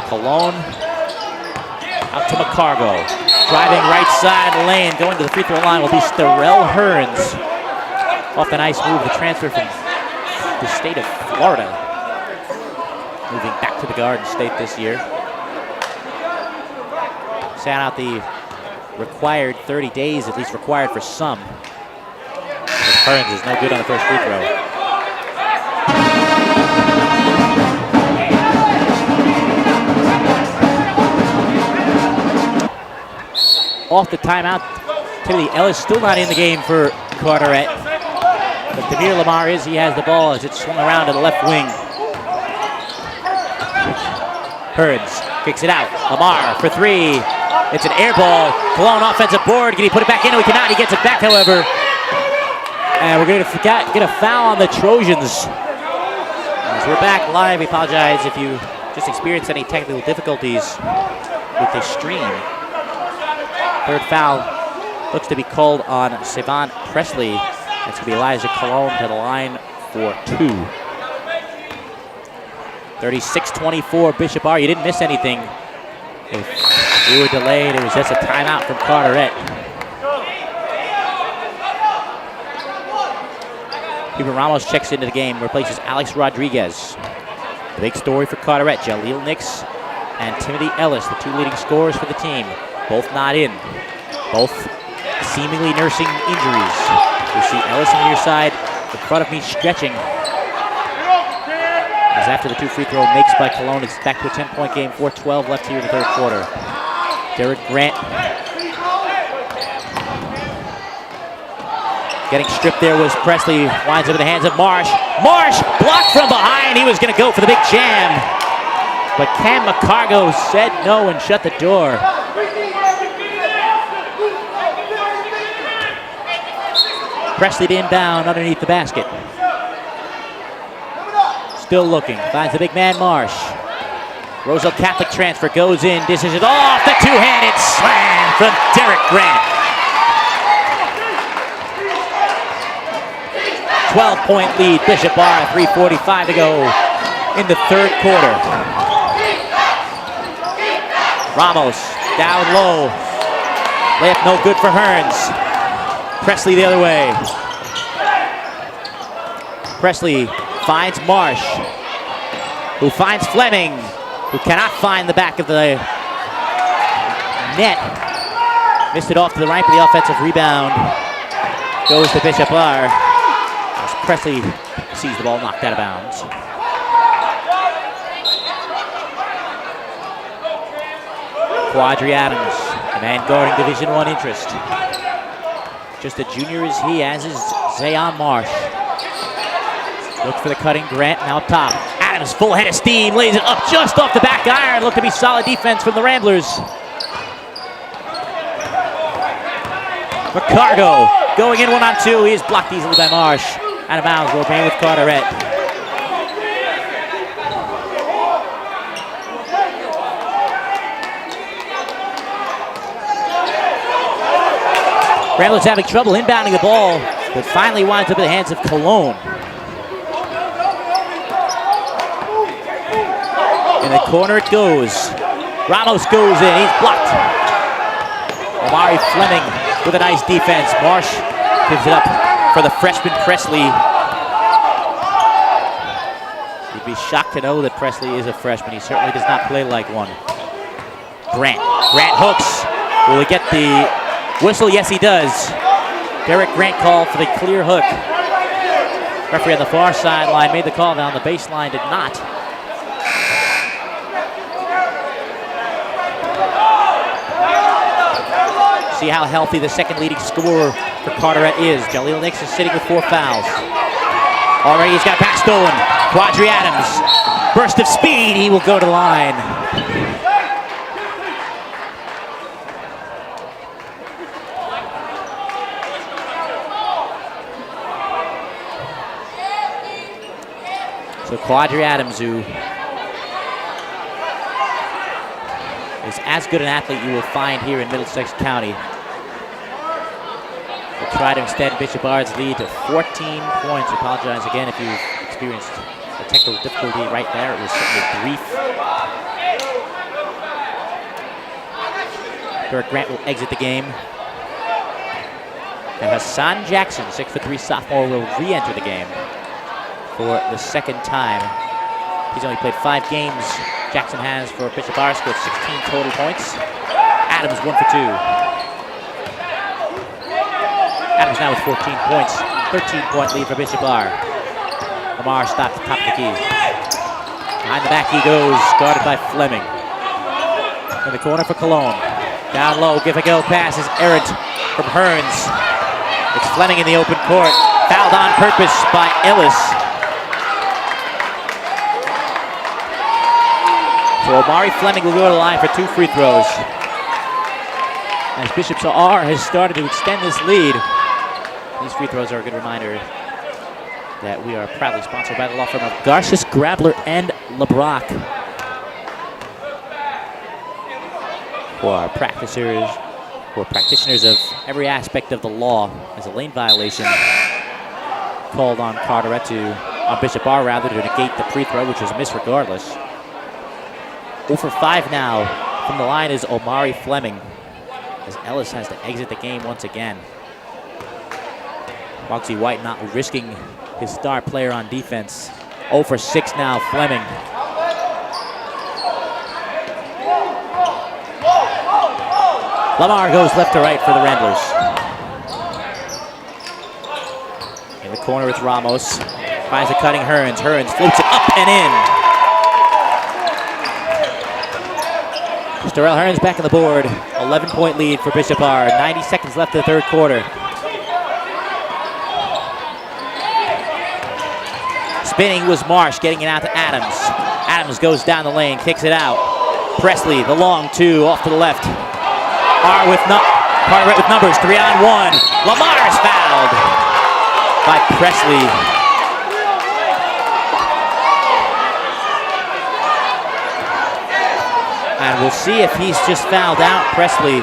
Cologne out to McCargo. Driving right side lane, going to the free throw line will be Sterrell Hearns. Off the nice move, the transfer from the state of Florida. Moving back to the Garden State this year. Sat out the required 30 days, at least required for some. But Hearns is no good on the first free throw. Off the timeout, Timothy Ellis still not in the game for Carteret. But Demir Lamar is, he has the ball as it's swung around to the left wing. Hearns kicks it out. Lamar for three. It's an air ball. Cologne offensive board. Can he put it back in? No, he cannot. He gets it back, however. And we're going to get a foul on the Trojans. As we're back live, we apologize if you just experienced any technical difficulties with the stream. Third foul looks to be called on Savant Presley. That's going to be Elijah Cologne to the line for 2. 36-24 Bishop Bar. You didn't miss anything. If we were delayed, it was just a timeout from Carteret. Hubert Ramos checks into the game, replaces Alex Rodriguez. The big story for Carteret, Jaleel Nix and Timothy Ellis, the 2 leading scorers for the team. Both not in. Both seemingly nursing injuries. You see Ellis on the near side, in front of me stretching. As after the 2 free throw makes by Cologne, it's back to a 10-point game, 4:12 left here in the third quarter. Derek Grant getting stripped there was Presley, winds up in the hands of Marsh. Marsh blocked from behind, he was gonna go for the big jam. But Cam McCargo said no and shut the door. Presley to inbound underneath the basket. Still looking, finds the big man Marsh. Roselle Catholic transfer goes in, dishes it off, the two-handed slam from Derek Grant. 12-point lead, Bishop Bar, 3:45 to go in the third quarter. Ramos down low, layup no good for Hearns. Presley the other way. Presley finds Marsh, who finds Fleming, who cannot find the back of the net. Missed it off to the right, but the offensive rebound goes to Bishop Bar. As Presley sees the ball knocked out of bounds. Quadri Adams, the man guarding Division I interest. Just a junior as he, as is Zayon Marsh. Looks for the cutting Grant, now top. Adams, full head of steam, lays it up just off the back iron. Looked to be solid defense from the Ramblers. McCargo going in 1-on-2. He is blocked easily by Marsh. Out of bounds, will remain with Carteret. Ramblers having trouble inbounding the ball, but finally winds up in the hands of Cologne. In the corner it goes. Ramos goes in, he's blocked. Omari Fleming with a nice defense. Marsh gives it up for the freshman Presley. You'd be shocked to know that Presley is a freshman. He certainly does not play like one. Grant hooks. Will he get the whistle? Yes, he does. Derek Grant called for the clear hook. Referee on the far sideline made the call. Down the baseline did not. See how healthy the second leading scorer for Carteret is. Jaleel Nix is sitting with 4 fouls. Already he's got back stolen. Quadri Adams, burst of speed, he will go to the line. So Quadri Adams, who is as good an athlete you will find here in Middlesex County, will try to extend Bishop Bard's lead to 14 points. I apologize again if you've experienced a technical difficulty right there. It was certainly brief. Derek Grant will exit the game. And Hassan Jackson, 6'3" sophomore, will re-enter the game for the second time. He's only played 5 games. Jackson has for Bishop Bard, scored 16 total points. Adams 1 for 2. Adams now with 14 points, 13-point lead for Bishop Bard. Lamar stops at the top of the key. Behind the back he goes, guarded by Fleming. In the corner for Cologne. Down low, give a go pass is errant from Hearns. It's Fleming in the open court, fouled on purpose by Ellis. So Omari Fleming will go to the line for 2 free throws. As Bishop's R has started to extend this lead. These free throws are a good reminder that we are proudly sponsored by the law firm of Garces, Grabler, and LeBrock. For our practitioners of every aspect of the law, as a lane violation called on Carteret on Bishop R rather to negate the free throw, which was a miss regardless. 0 for 5 now from the line is Omari Fleming, as Ellis has to exit the game once again. Moxie White not risking his star player on defense. 0 for 6 now, Fleming. Lamar goes left to right for the Ramblers. In the corner it's Ramos. Finds a cutting Hearns. Hearns floats it up and in. Darrell Hearns back on the board. 11-point lead for Bishop R. 90 seconds left in the third quarter. Spinning was Marsh, getting it out to Adams. Adams goes down the lane, kicks it out. Presley, the long 2, off to the left. Carteret with numbers, 3-on-1. Lamar is fouled by Presley. And we'll see if he's just fouled out, Presley.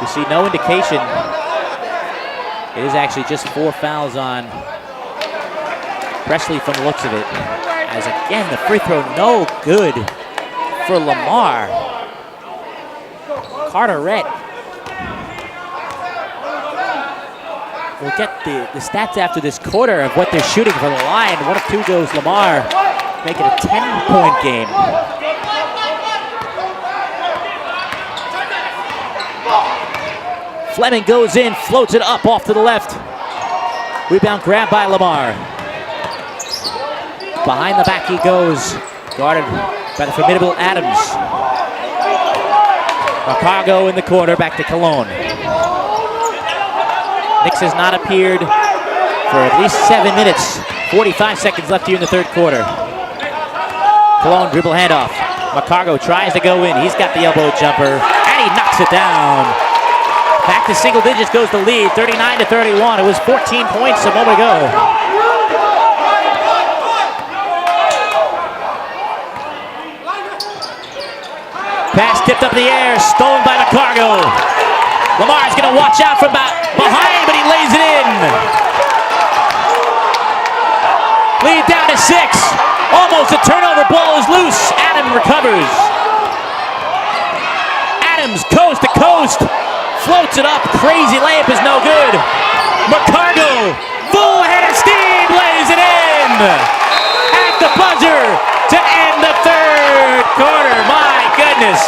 We see no indication. It is actually just 4 fouls on Presley from the looks of it. As again, the free throw no good for Lamar. Carteret we'll get the stats after this quarter of what they're shooting from the line. 1 of 2 goes Lamar, make it a 10-point game. Fleming goes in, floats it up off to the left. Rebound grab by Lamar. Behind the back he goes, guarded by the formidable Adams. Chicago in the corner, back to Cologne. Nix has not appeared for at least 7 minutes. 45 seconds left here in the third quarter. Cologne dribble handoff. Macargo tries to go in. He's got the elbow jumper, and he knocks it down. Back to single digits goes the lead, 39-31. It was 14 points a moment ago. Pass tipped up in the air, stolen by Macargo. Lamar's gonna watch out from behind, but he lays it in. Lead down to 6. Almost a turnover, ball is loose. Adams recovers. Adams coast to coast, floats it up. Crazy layup is no good. Macargo, full head of steam, lays it in. At the buzzer to end the third quarter. My goodness.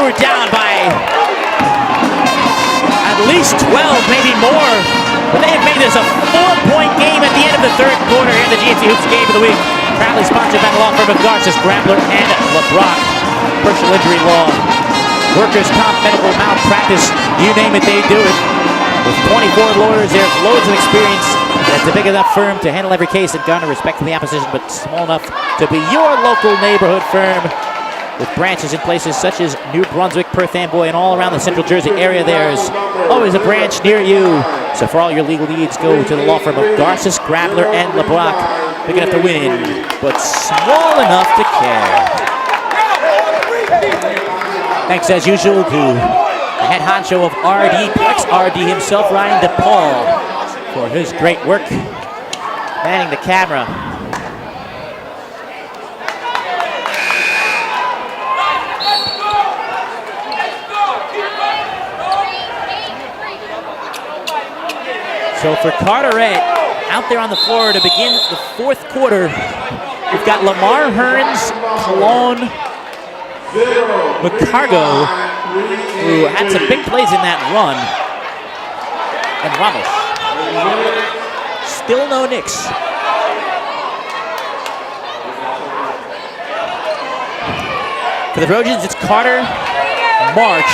were down by at least 12, maybe more. But they have made this a 4-point game at the end of the third quarter here in the GNC Hoops Game of the Week. Proudly sponsored by the law firm of Garces, Grambler, and LeBrock. Personal injury law, workers' comp, medical malpractice, you name it, they do it. With 24 lawyers, they have loads of experience. It's a big enough firm to handle every case and garner respect from the opposition, but small enough to be your local neighborhood firm. With branches in places such as New Brunswick, Perth Amboy, and all around the central Jersey area, there's always a branch near you. So for all your legal needs, go to the law firm of Garces, Grambler, and LeBrock. Big enough to win, but small enough to care. Thanks as usual to the head honcho of RD, Plex RD himself, Ryan DePaul, for his great work manning the camera. So for Carteret, out there on the floor to begin the fourth quarter, we've got Lamar Hearns, Cologne, McCargo, who had some big plays in that run, and Ramos. Still no Knicks. For the Trojans, it's Carter, March,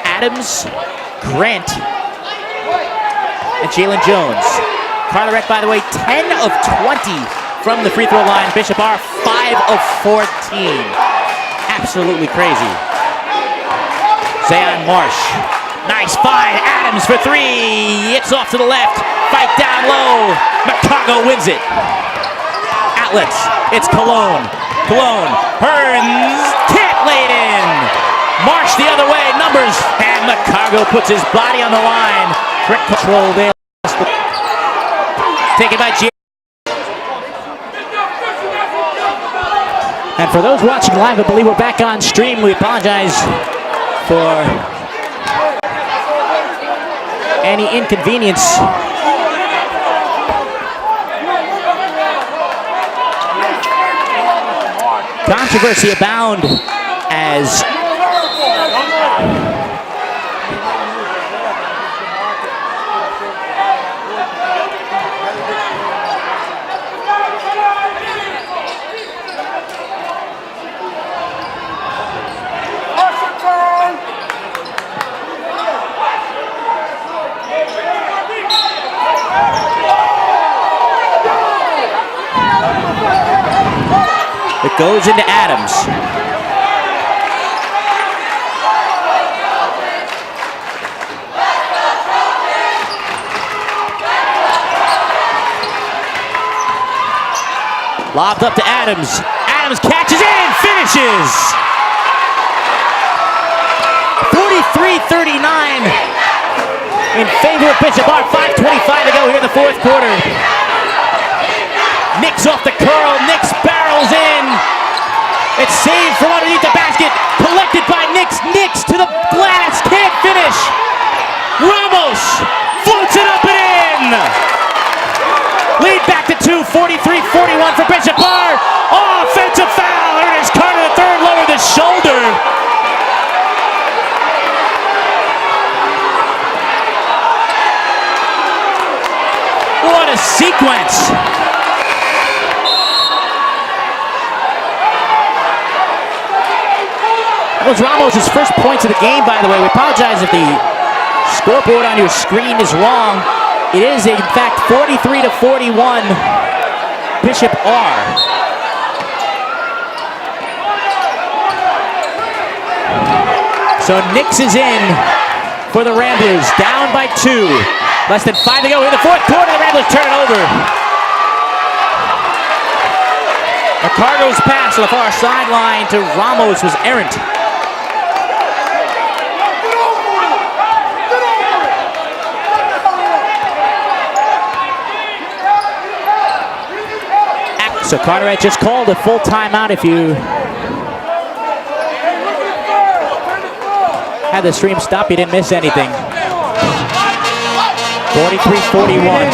Adams, Grant, and Jalen Jones. Carteret, by the way, 10 of 20 from the free throw line. Bishop R, 5 of 14. Absolutely crazy. Zayon Marsh. Nice find. Adams for three. It's off to the left. Fight down low. McCargo wins it. Outlets. It's Cologne. Cologne. Hearns. Can't lay it in. Marsh the other way. Numbers. And McCargo puts his body on the line. Quick control there. Taken by J. And for those watching live, I believe we're back on stream. We apologize for any inconvenience. Controversy abound as it goes into Adams. Lobbed up to Adams. Adams catches in, finishes. 43-39 in favor of Bishop R. 5:25 to go here in the fourth quarter. Knicks off the curl. Knicks barrels in. It's saved from underneath the basket. Collected by Knicks. Knicks to the glass. Can't finish. Ramos floats it up and in. Lead back to 2. 43-41 for Bishop R. Oh, offensive foul. Ernest Carter the third lowered the shoulder. What a sequence. That was Ramos' first points of the game, by the way. We apologize if the scoreboard on your screen is wrong. It is, in fact, 43-41, Bishop R. So Knicks is in for the Ramblers, down by 2. Less than 5 to go in the fourth quarter. The Ramblers turn it over. McCargo's pass on the far sideline to Ramos was errant. So Carteret just called a full timeout. If you had the stream stop, you didn't miss anything. 43-41.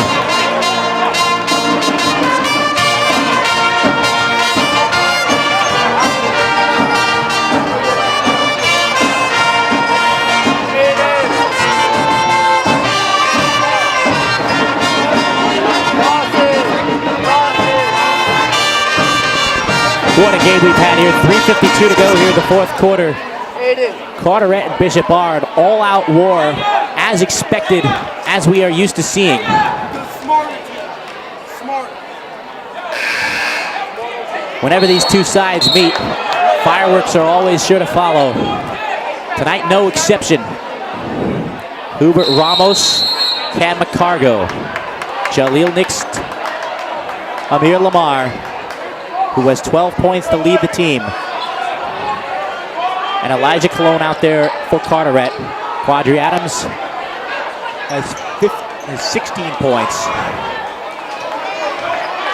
what a game we've had here. 3:52 to go here in the fourth quarter. Carteret and Bishop are an all-out war, as expected, as we are used to seeing. Whenever these two sides meet, fireworks are always sure to follow. Tonight, no exception. Hubert Ramos, Cam McCargo, Jaleel Nix, Amir Lamar, who has 12 points to lead the team. And Elijah Colon out there for Carteret. Quadri Adams has 16 points.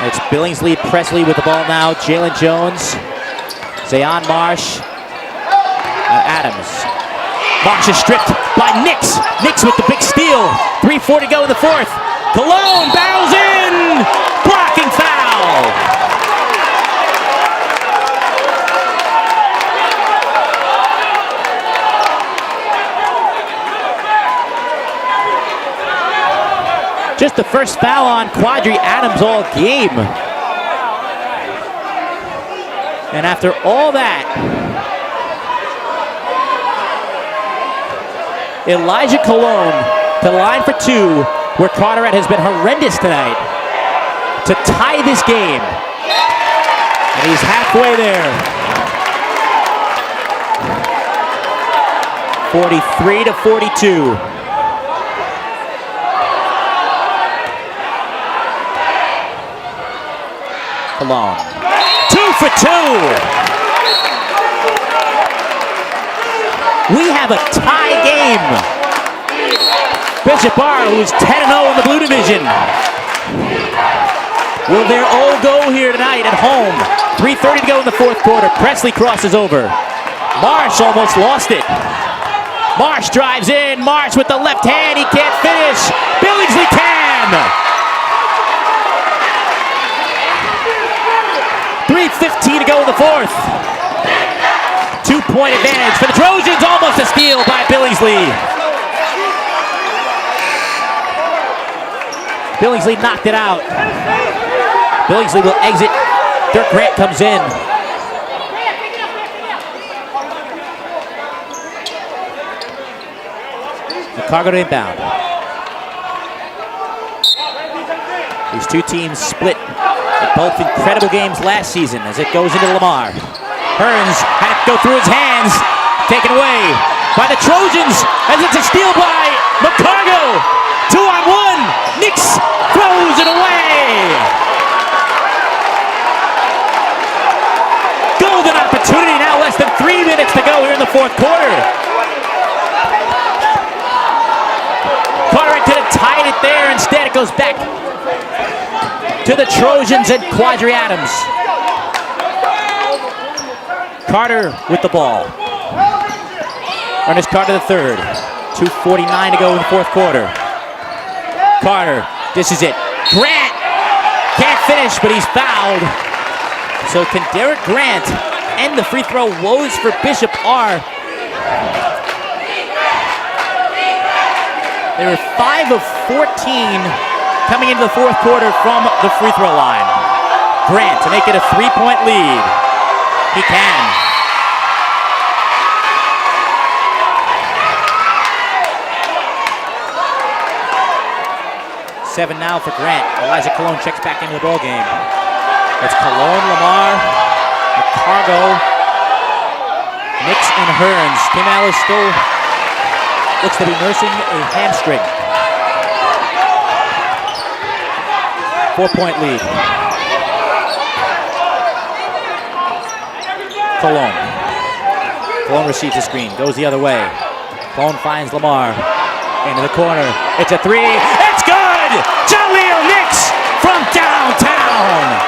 It's Billingsley Presley with the ball now. Jalen Jones, Zayon Marsh, Adams. Marsh is stripped by Nix. Nix with the big steal. 3:40 to go in the fourth. Colon barrels in. Blocking foul. Just the first foul on Quadri Adams all game. And after all that, Elijah Colon to the line for two, where Carteret has been horrendous tonight, to tie this game. And he's halfway there. 43 to 42. Colon. 2 for 2. We have a tie game. Bishop Bar, who's 10-0 in the Blue Division. Will their all go here tonight at home? 3:30 to go in the fourth quarter. Presley crosses over. Marsh almost lost it. Marsh drives in. Marsh with the left hand. He can't finish. Billingsley can. 3:15 to go in the fourth. 2-point advantage for the Trojans. Almost a steal by Billingsley. Billingsley knocked it out. Billingsley will exit. Dirk Grant comes in. Chicago to inbound. These two teams split. Both incredible games last season as it goes into Lamar. Hearns had it go through his hands. Taken away by the Trojans as it's a steal by McCargo. 2-on-1. Nix throws it away. Golden opportunity now, less than 3 minutes to go here in the fourth quarter. Carteret could have tied it there. Instead, it goes back to the Trojans and Quadri Adams. Carter with the ball. Ernest Carter III. 2:49 to go in the fourth quarter. Carter, this is it. Grant can't finish, but he's fouled. So can Derek Grant end the free throw woes for Bishop R? They were 5 of 14 coming into the fourth quarter from the free throw line. Grant to make it a 3-point lead. He can. Seven now for Grant. Elijah Colon checks back into the ball game. It's Colon, Lamar, McCargo, Nix, and Hearns. Tim Ellis still looks to be nursing a hamstring. 4-point lead. Colon. Colon receives the screen, goes the other way. Colon finds Lamar. Into the corner. It's a three. It's good! Jaleel Nix from downtown.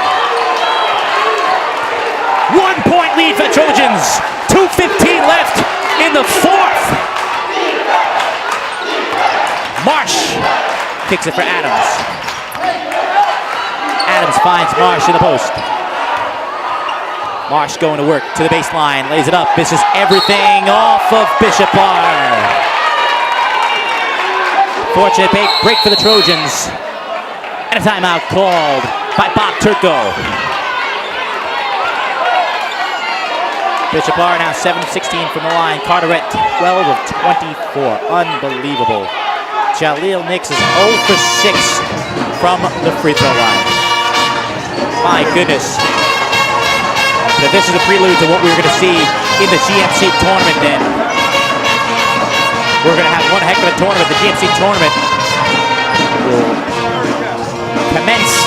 1-point lead for the Trojans. 2:15 left in the fourth. Marsh kicks it for Adams. Adams finds Marsh in the post. Marsh going to work to the baseline, lays it up. This is everything off of Bishop R. Fortunate break for the Trojans. And a timeout called by Bob Turco. Bishop Bar now 7-16 from the line. Carteret 12 of 24. Unbelievable. Jaleel Nix is 0 for 6 from the free throw line. My goodness. But if this is a prelude to what we're going to see in the GMC tournament, then we're going to have one heck of a tournament. The GMC tournament will commence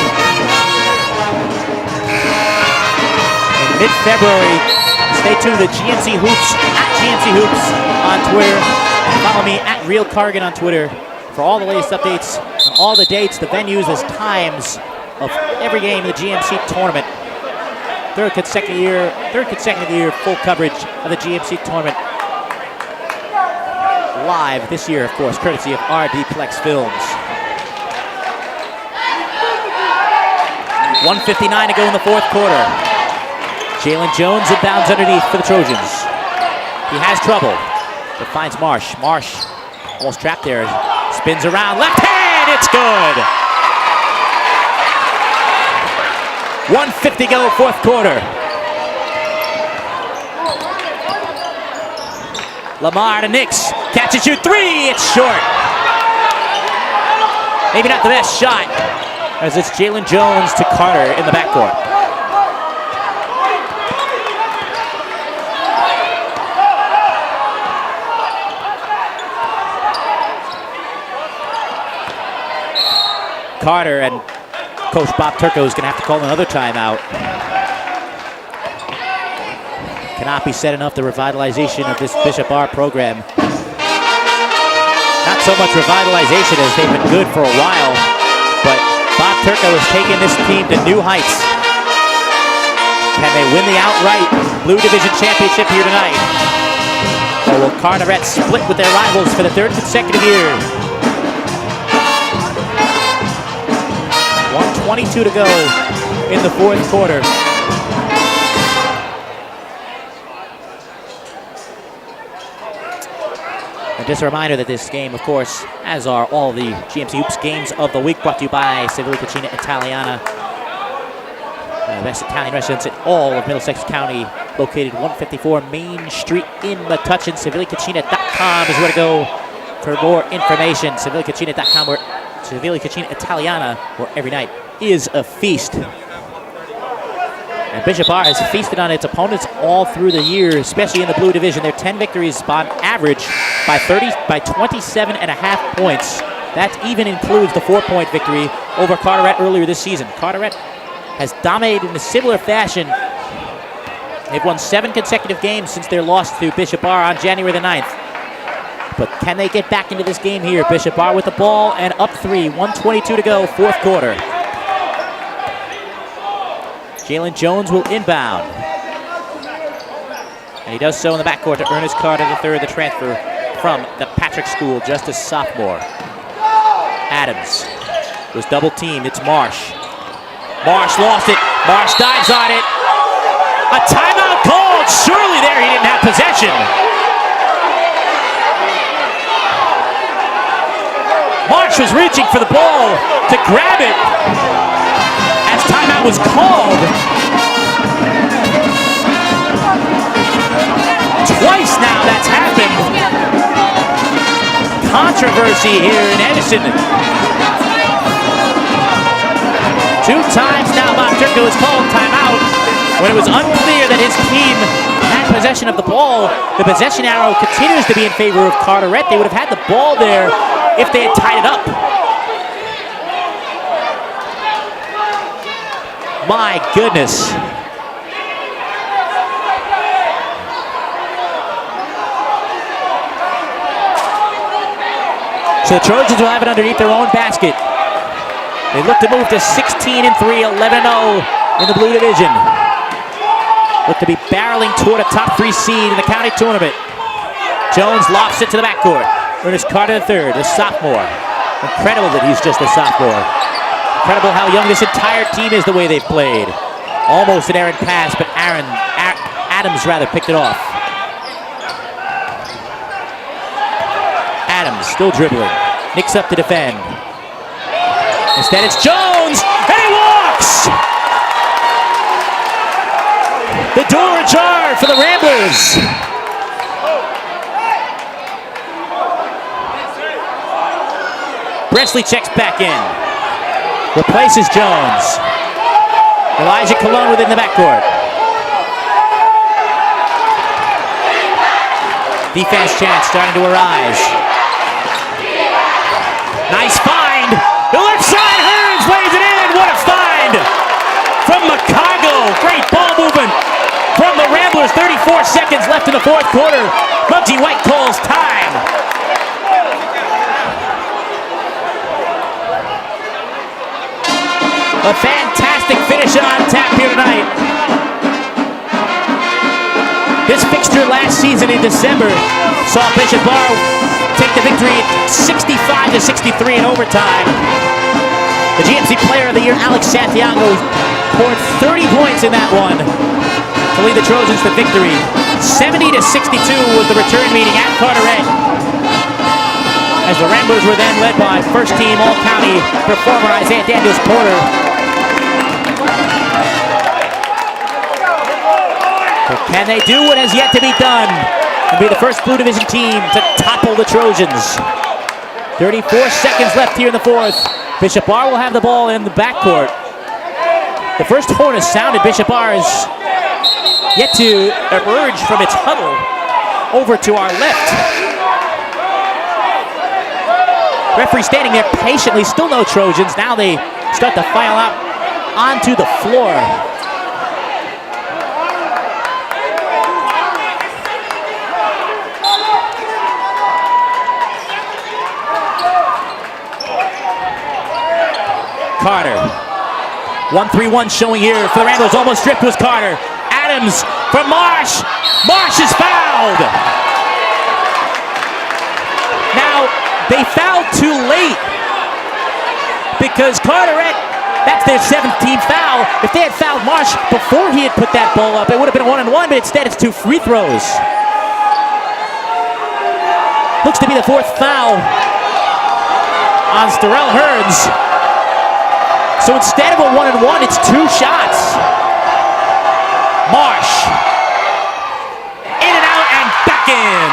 in mid-February. Stay tuned to GMC Hoops, at GMC Hoops on Twitter. And follow me at Real Cargan on Twitter for all the latest updates on all the dates, the venues, the times of every game in the GMC tournament. Third consecutive year full coverage of the GMC tournament. Live this year, of course, courtesy of RDplex Films. 1:59 to go in the fourth quarter. Jalen Jones inbounds underneath for the Trojans. He has trouble, but finds Marsh. Marsh almost trapped there. Spins around, left hand, it's good! 1:50 go, fourth quarter. Lamar to Nix, catch and shoot three, it's short. Maybe not the best shot, as it's Jalen Jones to Carter in the backcourt. Carter and Coach Bob Turco is going to have to call another timeout. Cannot be said enough, the revitalization of this Bishop Bar program. Not so much revitalization as they've been good for a while, but Bob Turco has taken this team to new heights. Can they win the outright Blue Division Championship here tonight? Or will Carteret split with their rivals for the third consecutive year? 1:22 to go in the fourth quarter. And just a reminder that this game, of course, as are all the GMC Hoops games of the week, brought to you by Sevilla Cucina Italiana. Best Italian restaurants in all of Middlesex County, located 154 Main Street in Metuchen. SevillaCucina.com is where to go for more information. SevillaCucina.com, where Sevilla Cucina Italiana, where every night is a feast. And Bishop Bar has feasted on its opponents all through the year, especially in the Blue Division. Their 10 victories on average by 27 and a half points. That even includes the 4-point victory over Carteret earlier this season. Carteret has dominated in a similar fashion. They've won 7 consecutive games since their loss to Bishop Bar on January the 9th. But can they get back into this game here? Bishop Bar with the ball and up 3. 1:22 to go, fourth quarter. Jalen Jones will inbound. And he does so in the backcourt to Ernest Carter III, the transfer from the Patrick School, just a sophomore. Adams was double teamed. It's Marsh. Marsh lost it. Marsh dives on it. A timeout called. Surely there he didn't have possession. Marsh was reaching for the ball to grab it as timeout was called. Twice now that's happened. Controversy here in Edison. 2 times now Bob Turco has called timeout when it was unclear that his team had possession of the ball. The possession arrow continues to be in favor of Carteret. They would have had the ball there if they had tied it up. My goodness. So the Trojans will have it underneath their own basket. They look to move to 16-3, 11-0 in the Blue Division. Look to be barreling toward a top 3 seed in the county tournament. Jones lofts it to the backcourt. Ernest Carter III, the sophomore. Incredible that he's just a sophomore. Incredible how young this entire team is, the way they've played. Almost an errant pass, but Adams rather picked it off. Adams still dribbling. Knicks up to defend. Instead it's Jones, and he walks! The door ajar for the Ramblers. Bresley checks back in. Replaces Jones. Elijah Colon within the backcourt. Defense chance starting to arise. Nice find. The left side, Hearns lays it in. What a find from Chicago. Great ball movement from the Ramblers. 34 seconds left in the fourth quarter. Muggsy White calls time. A fantastic finish on tap here tonight. This fixture last season in December saw Bishop Bar take the victory 65-63 in overtime. The GMC Player of the Year, Alex Santiago, scored 30 points in that one to lead the Trojans to victory. 70-62 was the return meeting at Carteret, as the Ramblers were then led by first-team All-County performer Isaiah Daniels-Porter. So can they do what has yet to be done and be the first Blue Division team to topple the Trojans? 34 seconds left here in the fourth. Bishop Bar will have the ball in the backcourt. The first horn has sounded. Bishop Bar is yet to emerge from its huddle over to our left. Referee standing there patiently, still no Trojans. Now they start to file out onto the floor. Carter. 1-3-1 showing here for the Ramblers. Almost stripped was Carter. Adams from Marsh. Marsh is fouled. Now, they fouled too late because Carteret, that's their 7th team foul. If they had fouled Marsh before he had put that ball up, it would have been a 1-and-1, but instead it's 2 free throws. Looks to be the 4th foul on Sterrell Hearns. So instead of a 1-and-1, it's 2 shots. Marsh. In and out and back in.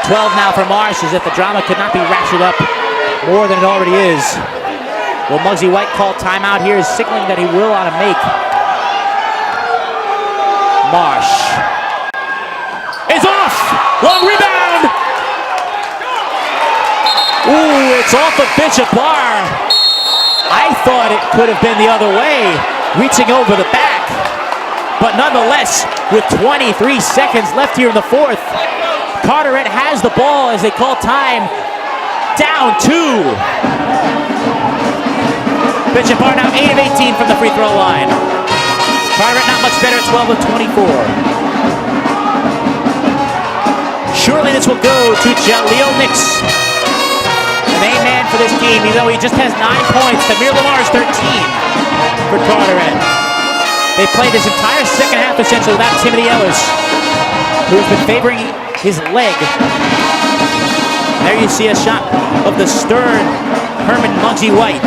12 now for Marsh, as if the drama could not be ratcheted up more than it already is. Will Muggsy White call timeout here, is signaling that he will on a make. Marsh is off. Long rebound. Ooh, it's off of Bishop Bar. I thought it could have been the other way, reaching over the back. But nonetheless, with 23 seconds left here in the fourth, Carteret has the ball as they call time. Down 2. Bishop Bar now 8 of 18 from the free throw line. Carteret not much better at 12 of 24. Surely this will go to Jaleel Nix, the main man for this team, even though he just has 9 points. Tamir Lamar's 13 for Carteret. They played this entire second half essentially without Timothy Ellis, who has been favoring his leg. There you see a shot of the stern Herman Muggsy White.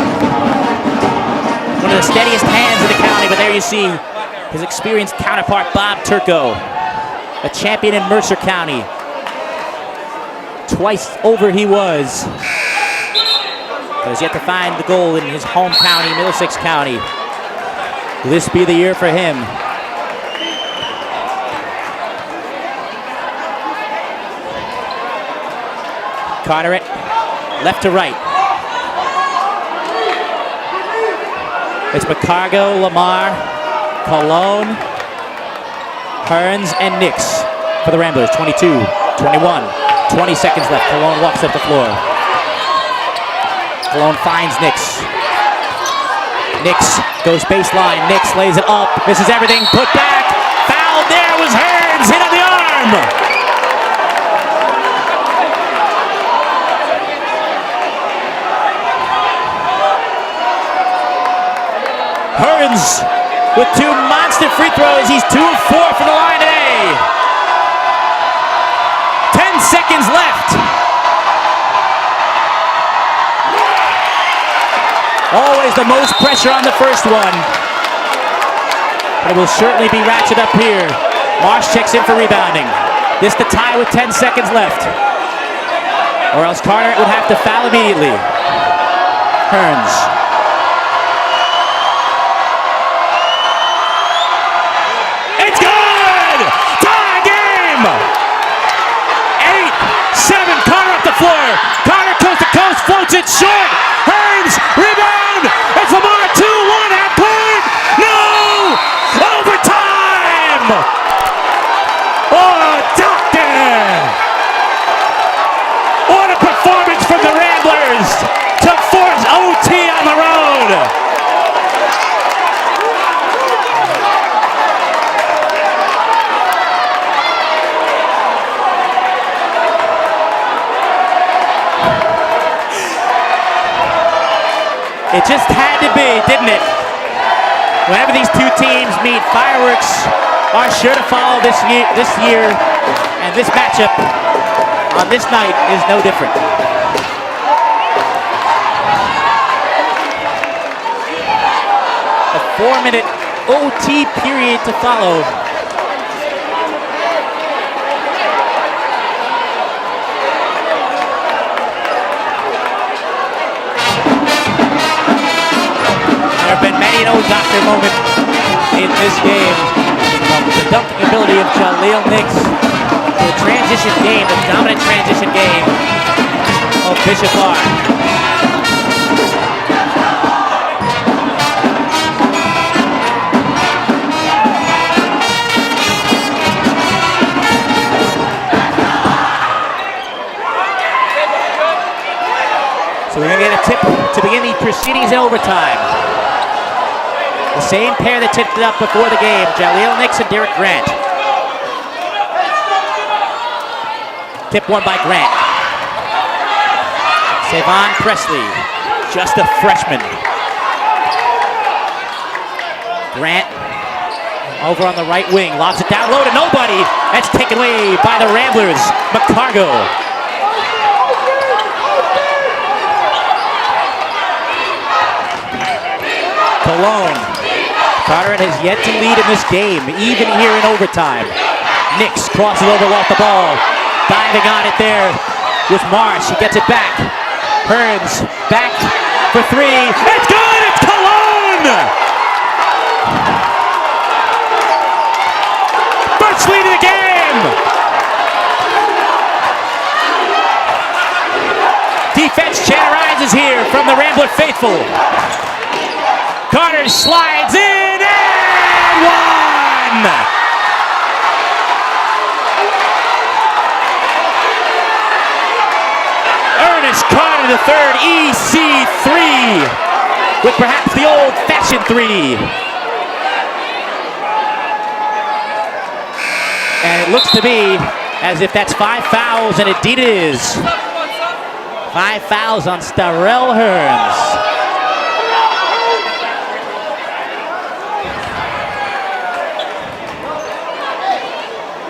One of the steadiest hands in the county, but there you see his experienced counterpart Bob Turco, a champion in Mercer County. Twice over he was. But has yet to find the goal in his home county, Middlesex County. Will this be the year for him? Carteret, left to right. It's McCargo, Lamar, Colon, Hearns, and Nix for the Ramblers. 22, 21, 20 seconds left. Colon walks up the floor. Colon finds Nix. Nix goes baseline. Nix lays it up. Misses everything. Put back. Foul. There was Hearns. Hit on the arm. Hearns with 2 monster free throws. He's 2 of 4 from the line today. 10 seconds left. Always the most pressure on the first one. But it will certainly be ratcheted up here. Marsh checks in for rebounding. This to tie with 10 seconds left. Or else Carteret would have to foul immediately. Hearns. It's good! Tie game! 8-7, Carter up the floor. Carter coast to coast, floats it short. Hearns, rebound! It's Lamar 2-1 half point! No! Overtime! Oh, doctor! What a performance from the Ramblers to force OT on the road! It just had to be, didn't it? Whenever these two teams meet, fireworks are sure to follow this year, and this matchup on this night is no different. A 4-minute OT period to follow. There have been many an old doctor moment in this game. From the dunking ability of Jaleel Nix to the transition game, the dominant transition game of Bishop Bar. So we're going to get a tip to begin the proceedings in overtime. The same pair that tipped it up before the game, Jaleel Nix and Derek Grant. Tip won by Grant. Savon Presley, just a freshman. Grant over on the right wing, lobs it down low to nobody. That's taken away by the Ramblers. McCargo. Cologne. Carteret has yet to lead in this game, even here in overtime. Nix crosses over off the ball. Diving on it there with Marsh. He gets it back. Hearns back for three. It's good! It's Cologne! First lead of the game! Defense chant rises here from the Rambler faithful. Carter slides in and one! Ernest Carter the third, EC3, with perhaps the old-fashioned three. And it looks to be as if that's 5 fouls, and indeed it is. 5 fouls on Starrell Hearns.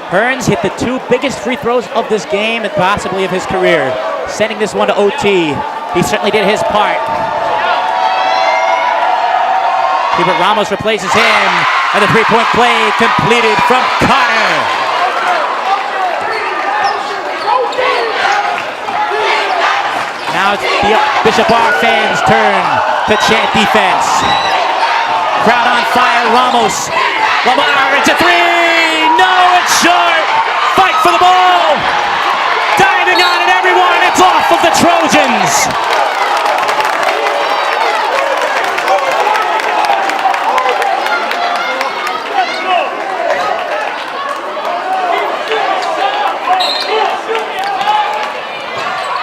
Hearns hit the 2 biggest free throws of this game and possibly of his career, sending this one to OT. He certainly did his part. Hubert Ramos replaces him, and the three-point play completed from Carter. Now it's the Bishop Bar fans' turn to chant defense. Crowd on fire, Ramos. Lamar, it's a three! No, it's short! Fight for the ball! Diving on it, everyone! It's off of the Trojans!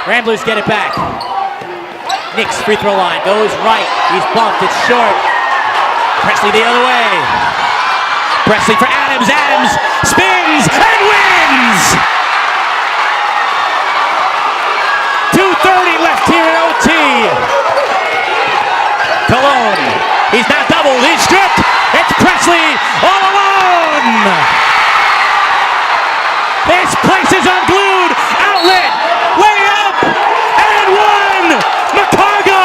Ramblers get it back. Nix free throw line goes right. He's bumped, it's short. Presley the other way. Presley for Adams. Adams spins and wins! 2:30 left here in OT. Cologne. He's not doubled. He's stripped. It's Presley all alone. This place is unglued. Outlet. Layup. And one. McCargo.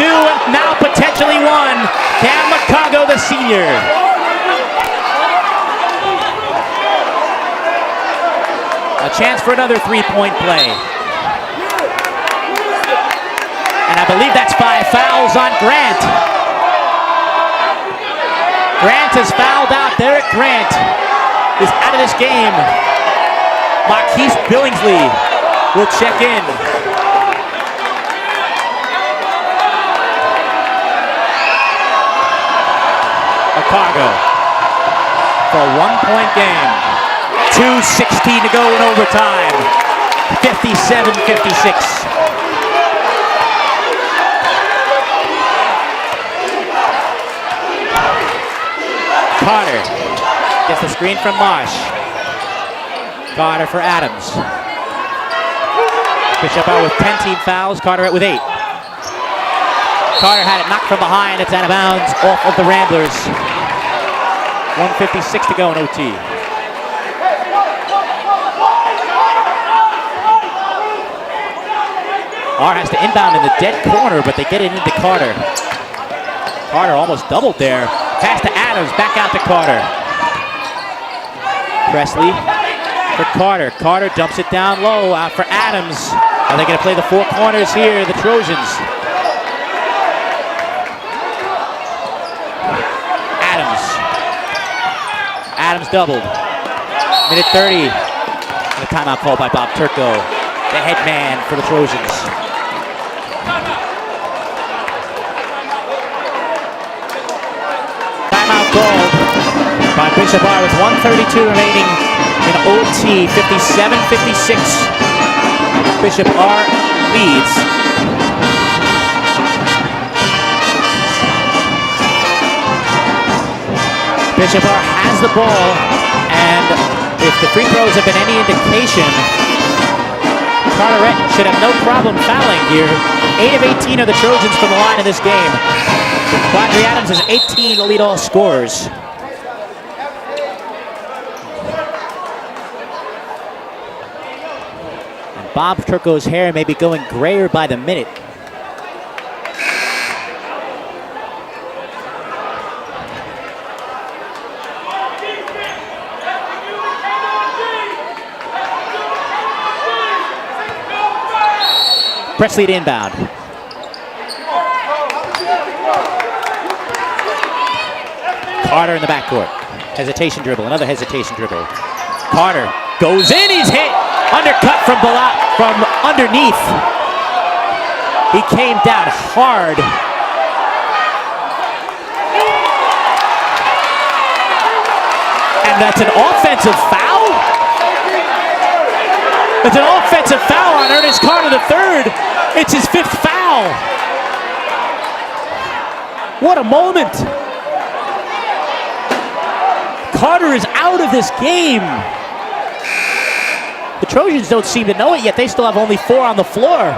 and now potentially one. Cam McCongo, the senior. A chance for another three-point play. And I believe that's 5 fouls on Grant. Grant has fouled out. Derek Grant is out of this game. Marquise Billingsley will check in. Chicago for a one-point game. 2:16 to go in overtime. 57-56. Carter gets the screen from Marsh. Carter for Adams. Bishop out with 10 team fouls. Carteret with 8. Carter had it knocked from behind. It's out of bounds off of the Ramblers. 1:56 to go in OT. R has to inbound in the dead corner, but they get it into Carter. Carter almost doubled there. Pass to Adams, back out to Carter. Presley for Carter. Carter dumps it down low, out for Adams. Are they going to play the four corners here, the Trojans? Adams doubled. Minute 30. And a timeout called by Bob Turco, the head man for the Trojans. Timeout called by Bishop R with 1:32 remaining in OT. 57-56. Bishop R leads. Bishop R has the ball, and if the free throws have been any indication, Carteret should have no problem fouling here. 8 of 18 are the Trojans from the line in this game. Quadri Adams has 18 to lead all scorers. And Bob Turco's hair may be going grayer by the minute. Presley to inbound. Carter in the backcourt. Hesitation dribble, another hesitation dribble. Carter goes in, he's hit. Undercut from underneath. He came down hard. And that's an offensive foul? It's an offensive foul on Ernest Carter III. It's his 5th foul. What a moment. Carter is out of this game. The Trojans don't seem to know it yet. They still have only 4 on the floor.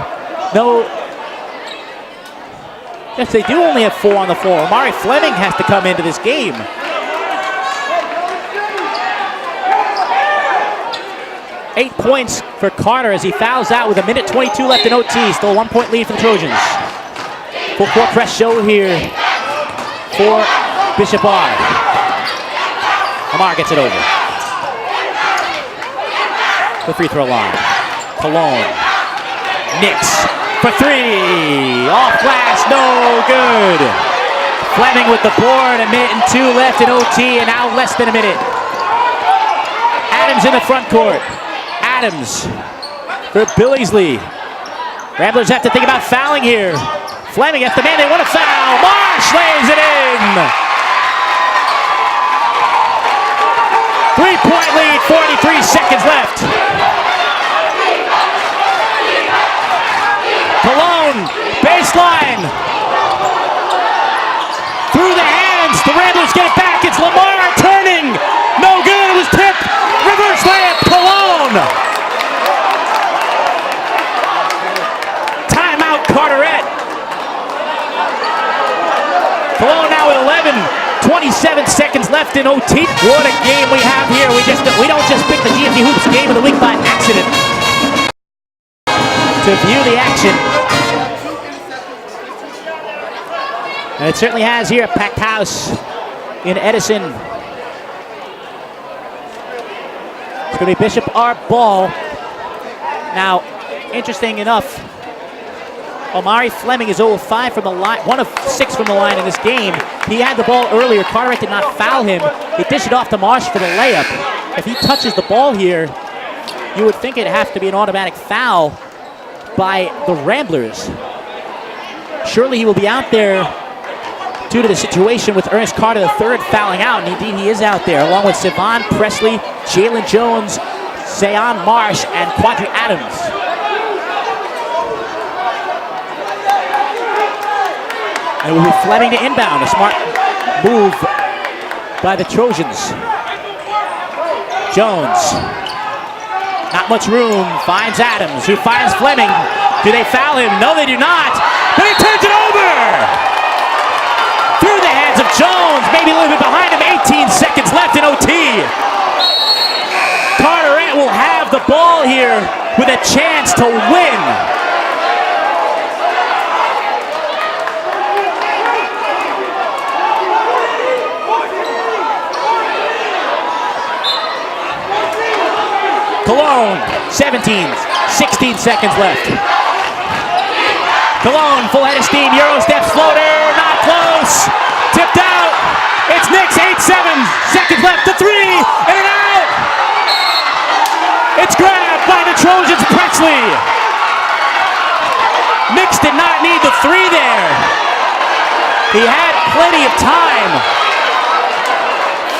No. Yes, they do only have 4 on the floor. Amari Fleming has to come into this game. Eight points for Carter as he fouls out with a minute 22 left in OT. Still a 1-point lead for the Trojans. Full court press show here for Bishop R. Amar gets it over. The free throw line. Cologne. Nix for 3. Off glass, no good. Fleming with the board. A minute and 2 left in OT, and now less than a minute. Adams in the front court. Adams for Billingsley. Ramblers have to think about fouling here. Fleming, that's the man they want to foul. Marsh lays it in. 3-point lead, 43 seconds left. Cologne, baseline. Through the hands, the Ramblers get it back. It's Lamar turning. No good, it was tipped. Reverse layup, Cologne. Timeout, Carteret. Cologne now with 27 seconds left in OT. What a game we have here. We don't just pick the GFD Hoops Game of the Week by accident. To view the action, And it certainly has here, a packed house in Edison. It's going to be Bishop Art ball. Now, interesting enough, Omari Fleming is 0 of 5 from the line, 1 of 6 from the line in this game. He had the ball earlier. Carteret did not foul him. He dished it off to Marsh for the layup. If he touches the ball here, you would think it'd have to be an automatic foul by the Ramblers. Surely he will be out there due to the situation with Ernest Carter III fouling out, and indeed he is out there, along with Sivan Presley, Jalen Jones, Zayon Marsh, and Quadri Adams. And it will be Fleming to inbound, a smart move by the Trojans. Jones, not much room, finds Adams, who finds Fleming. Do they foul him? No, they do not, but he turns it over! Through the hands of Jones, maybe a little bit behind him, 18 seconds left in OT. Carteret will have the ball here with a chance to win. Cologne, 16 seconds left. Cologne, full head of steam, Euro steps floater, not close, tipped out. It's Knicks, 7 seconds left, the three, and an out. It's grabbed by the Trojans, Presley. Knicks did not need the three there. He had plenty of time.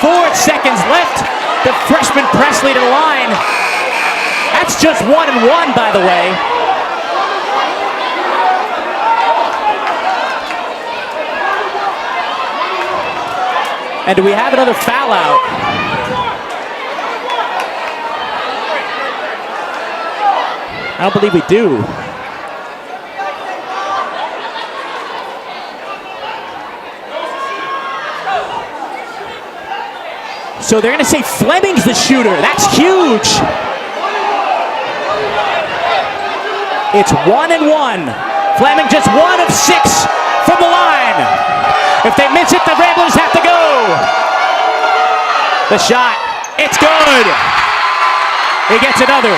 4 seconds left, the freshman Presley to the line. That's just 1 and 1, by the way. And do we have another foul out? I don't believe we do. So they're going to say Fleming's the shooter. That's huge. It's 1 and 1. Fleming just 1 of 6 from the line. If they miss it, the Ramblers have to go. The shot, it's good. He gets another.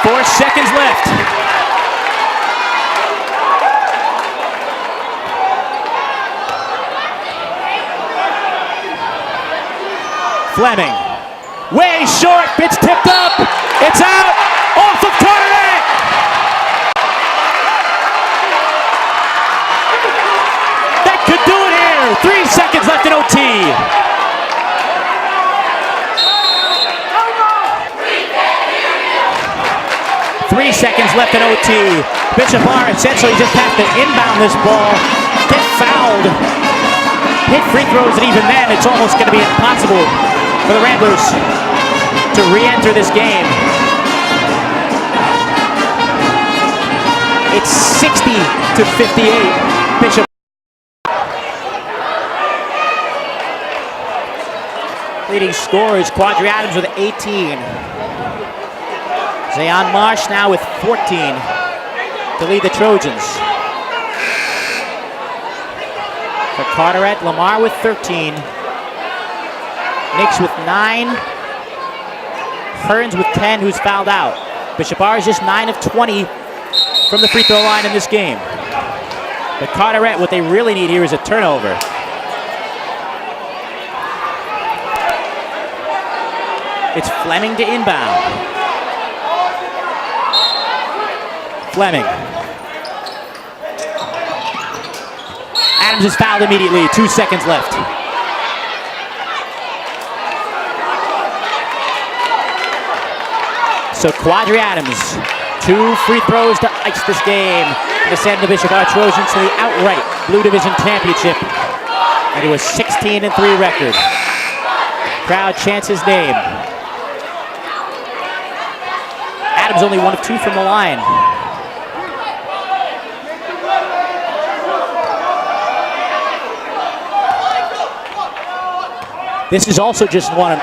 4 seconds left. Fleming, way short, it's tipped up, it's out, off of Carteret! That could do it here, 3 seconds left in OT. Three seconds left in OT. Bishop Bar essentially just has to inbound this ball, get fouled, hit free throws, and even then it's almost going to be impossible for the Ramblers to re-enter this game. It's 60-58. Bishop. Leading scorers, Quadri Adams with 18. Zayon Marsh now with 14 to lead the Trojans. For Carteret, Lamar with 13. Knicks with 9. Hearns with 10, who's fouled out. Bishop Bar is just 9 of 20 from the free throw line in this game. But Carteret, what they really need here is a turnover. It's Fleming to inbound. Fleming. Adams is fouled immediately, 2 seconds left. So Quadri Adams, 2 free throws to ice this game to send the Bishop Bar Trojans to the outright Blue Division Championship and to a 16-3 record. Crowd chants his name. Adams only 1 of 2 from the line. This is also just 1.